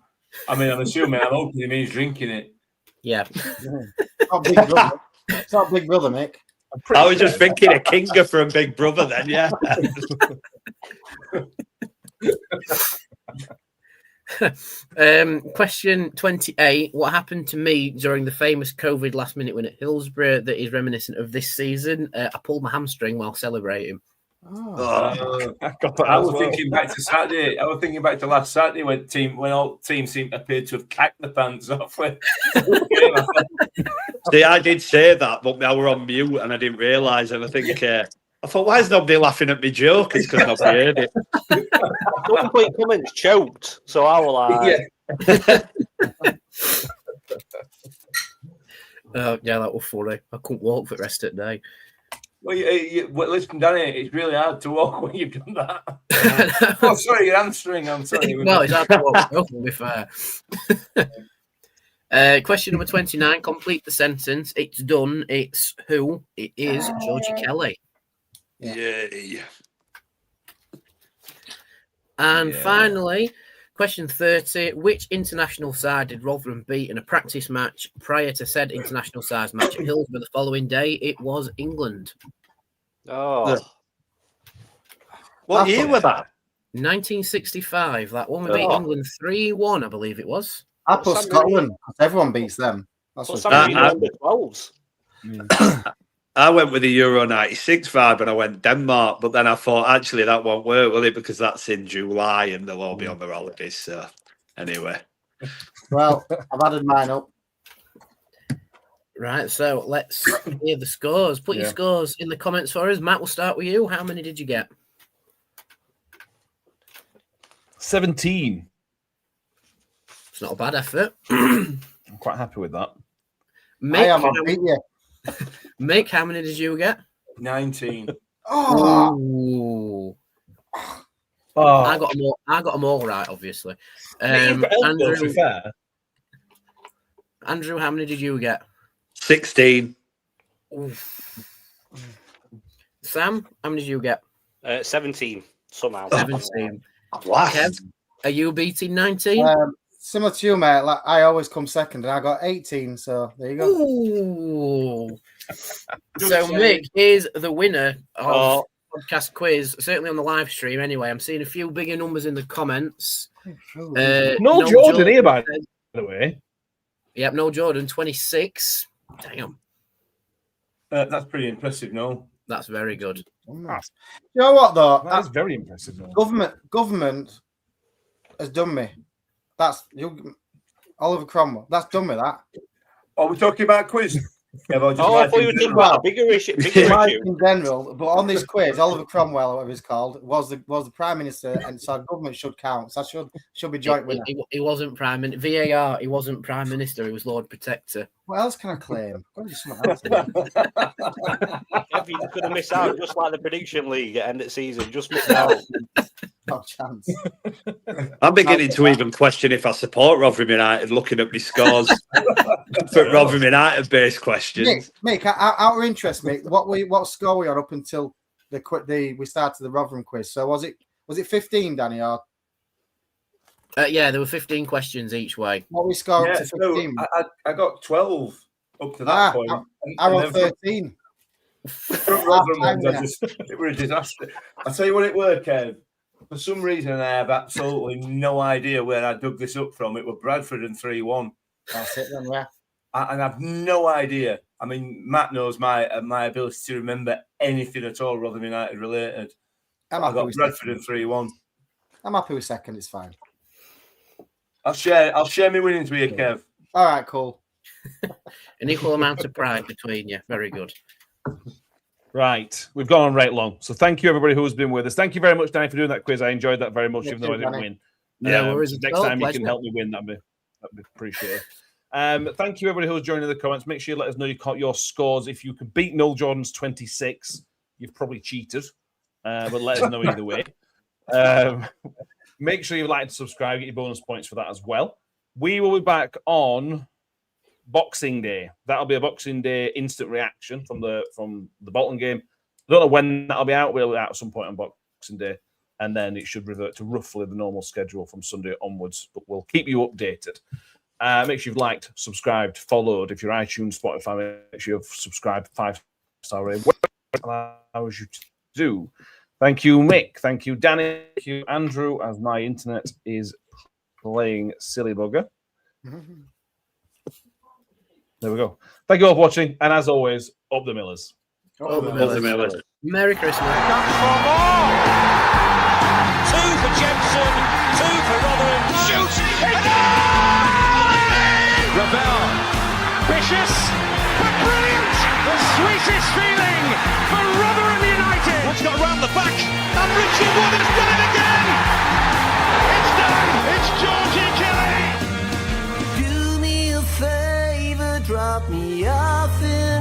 I mean, I'm hoping he means drinking it. Yeah. It's not Big Brother, Mick. I was just thinking a Kinga from Big Brother then, yeah. Question 28. What happened to me during the famous COVID last minute win at Hillsborough that is reminiscent of this season? I pulled my hamstring while celebrating. I was thinking back to Saturday. I was thinking back to last Saturday when all teams seemed appeared to have cacked the pants off. See, I did say that, but I were on mute and I didn't realise. And I think I thought, why is nobody laughing at me joke? It's because nobody heard it. Don't put comments choked, so I will Yeah, that was funny. I couldn't walk for the rest of the day. Well, listen, Danny, it's really hard to walk when you've done that. Oh, sorry, your hamstring. I'm sorry. Well, it's hard to walk, to be fair. Question number 29. Complete the sentence. It's done. It's who? It is Georgie Kelly. Yay. And finally, question 30. Which international side did Rotherham beat in a practice match prior to said international size match at Hillsborough the following day? It was England. Oh. What year was that? 1965. That one. We beat England 3-1, I believe it was. I put Scotland. Everyone beats them. That's What's what that mean? Under 12s? I went with the Euro 96 vibe and I went Denmark, but then I thought, actually, that won't work, will it? Because that's in July and they'll all be on their holidays. So, anyway. Well, I've added mine up. Right, so let's hear the scores. Put your scores in the comments for us. Matt, we'll start with you. How many did you get? 17. It's not a bad effort. I'm quite happy with that. I am. I'll beat you. Mick, how many did you get? 19. Oh. I got them all right, obviously. Andrew, to be fair. Andrew, how many did you get? 16. Sam, how many did you get? 17, somehow. 17. Last. Kev, are you beating 19? Similar to you, mate. Like, I always come second, and I got 18. So there you go. Ooh. So Mick is the winner of podcast quiz. Certainly on the live stream. Anyway, I'm seeing a few bigger numbers in the comments. No Jordan here, by the way. Yep, no Jordan, 26. Damn. That's pretty impressive, no? That's very good. You know what, though? That's very impressive. Government has done me. That's Oliver Cromwell. That's done me, that. Are we talking about quiz? I thought you were talking about a bigger issue. In general, but on this quiz, Oliver Cromwell, whatever he's called, was the Prime Minister, and so government should count. So should be joint winner. He wasn't Prime Minister. VAR, he wasn't Prime Minister, he was Lord Protector. What else can I claim? Got to do something else. You're going to miss out, just like the prediction league at end of season. Just miss out. No chance. I'm beginning to even question if I support Rotherham United, looking at my scores for Rotherham United based questions. Mick, out of interest, Mick, what score were we on up until we started the Rotherham quiz? So was it 15, Danny? Or yeah, there were 15 questions each way. what we scored up to 15? So I got 12 up to that point. I won 13. It was a disaster. I'll tell you what it were, Kev. For some reason, I have absolutely no idea where I dug this up from. It was Bradford and 3-1. That's it then, yeah. And I've no idea. I mean, Matt knows my ability to remember anything at all Rotherham United related. I got Bradford and 3-1. I'm happy with second. It's fine. I'll share my winnings with you, Kev. All right, cool. An equal amount of pride between you. Very good. Right, we've gone on right long. So thank you, everybody who's been with us. Thank you very much, Danny, for doing that quiz. I enjoyed that very much, even though I didn't win. Next time you can help me win, that'd be appreciated. Thank you, everybody who's joining the comments. Make sure you let us know your scores. If you can beat Noel Jordan's 26, you've probably cheated, but let us know either way. Make sure you like and subscribe. Get your bonus points for that as well. We will be back on Boxing Day. That'll be a Boxing Day instant reaction from the Bolton game. I don't know when that'll be out. We'll be out at some point on Boxing Day, and then it should revert to roughly the normal schedule from Sunday onwards. But we'll keep you updated. Make sure you've liked, subscribed, followed. If you're iTunes, Spotify, make sure you've subscribed 5-star rating. What allows you to do. Thank you, Mick. Thank you, Danny. Thank you, Andrew, as my internet is playing silly bugger. There we go. Thank you all for watching. And as always, up the Millers. Up the Millers. Merry Christmas. Comes for more. 2 for Jensen, 2 for Rotherham. Shoots. Ravel. Ambitious, but brilliant. The sweetest feeling for Rotherham United. What's got round the back? And Richard Wood has done it again. It's done. It's Georgie Kelly. Do me a favor, drop me off in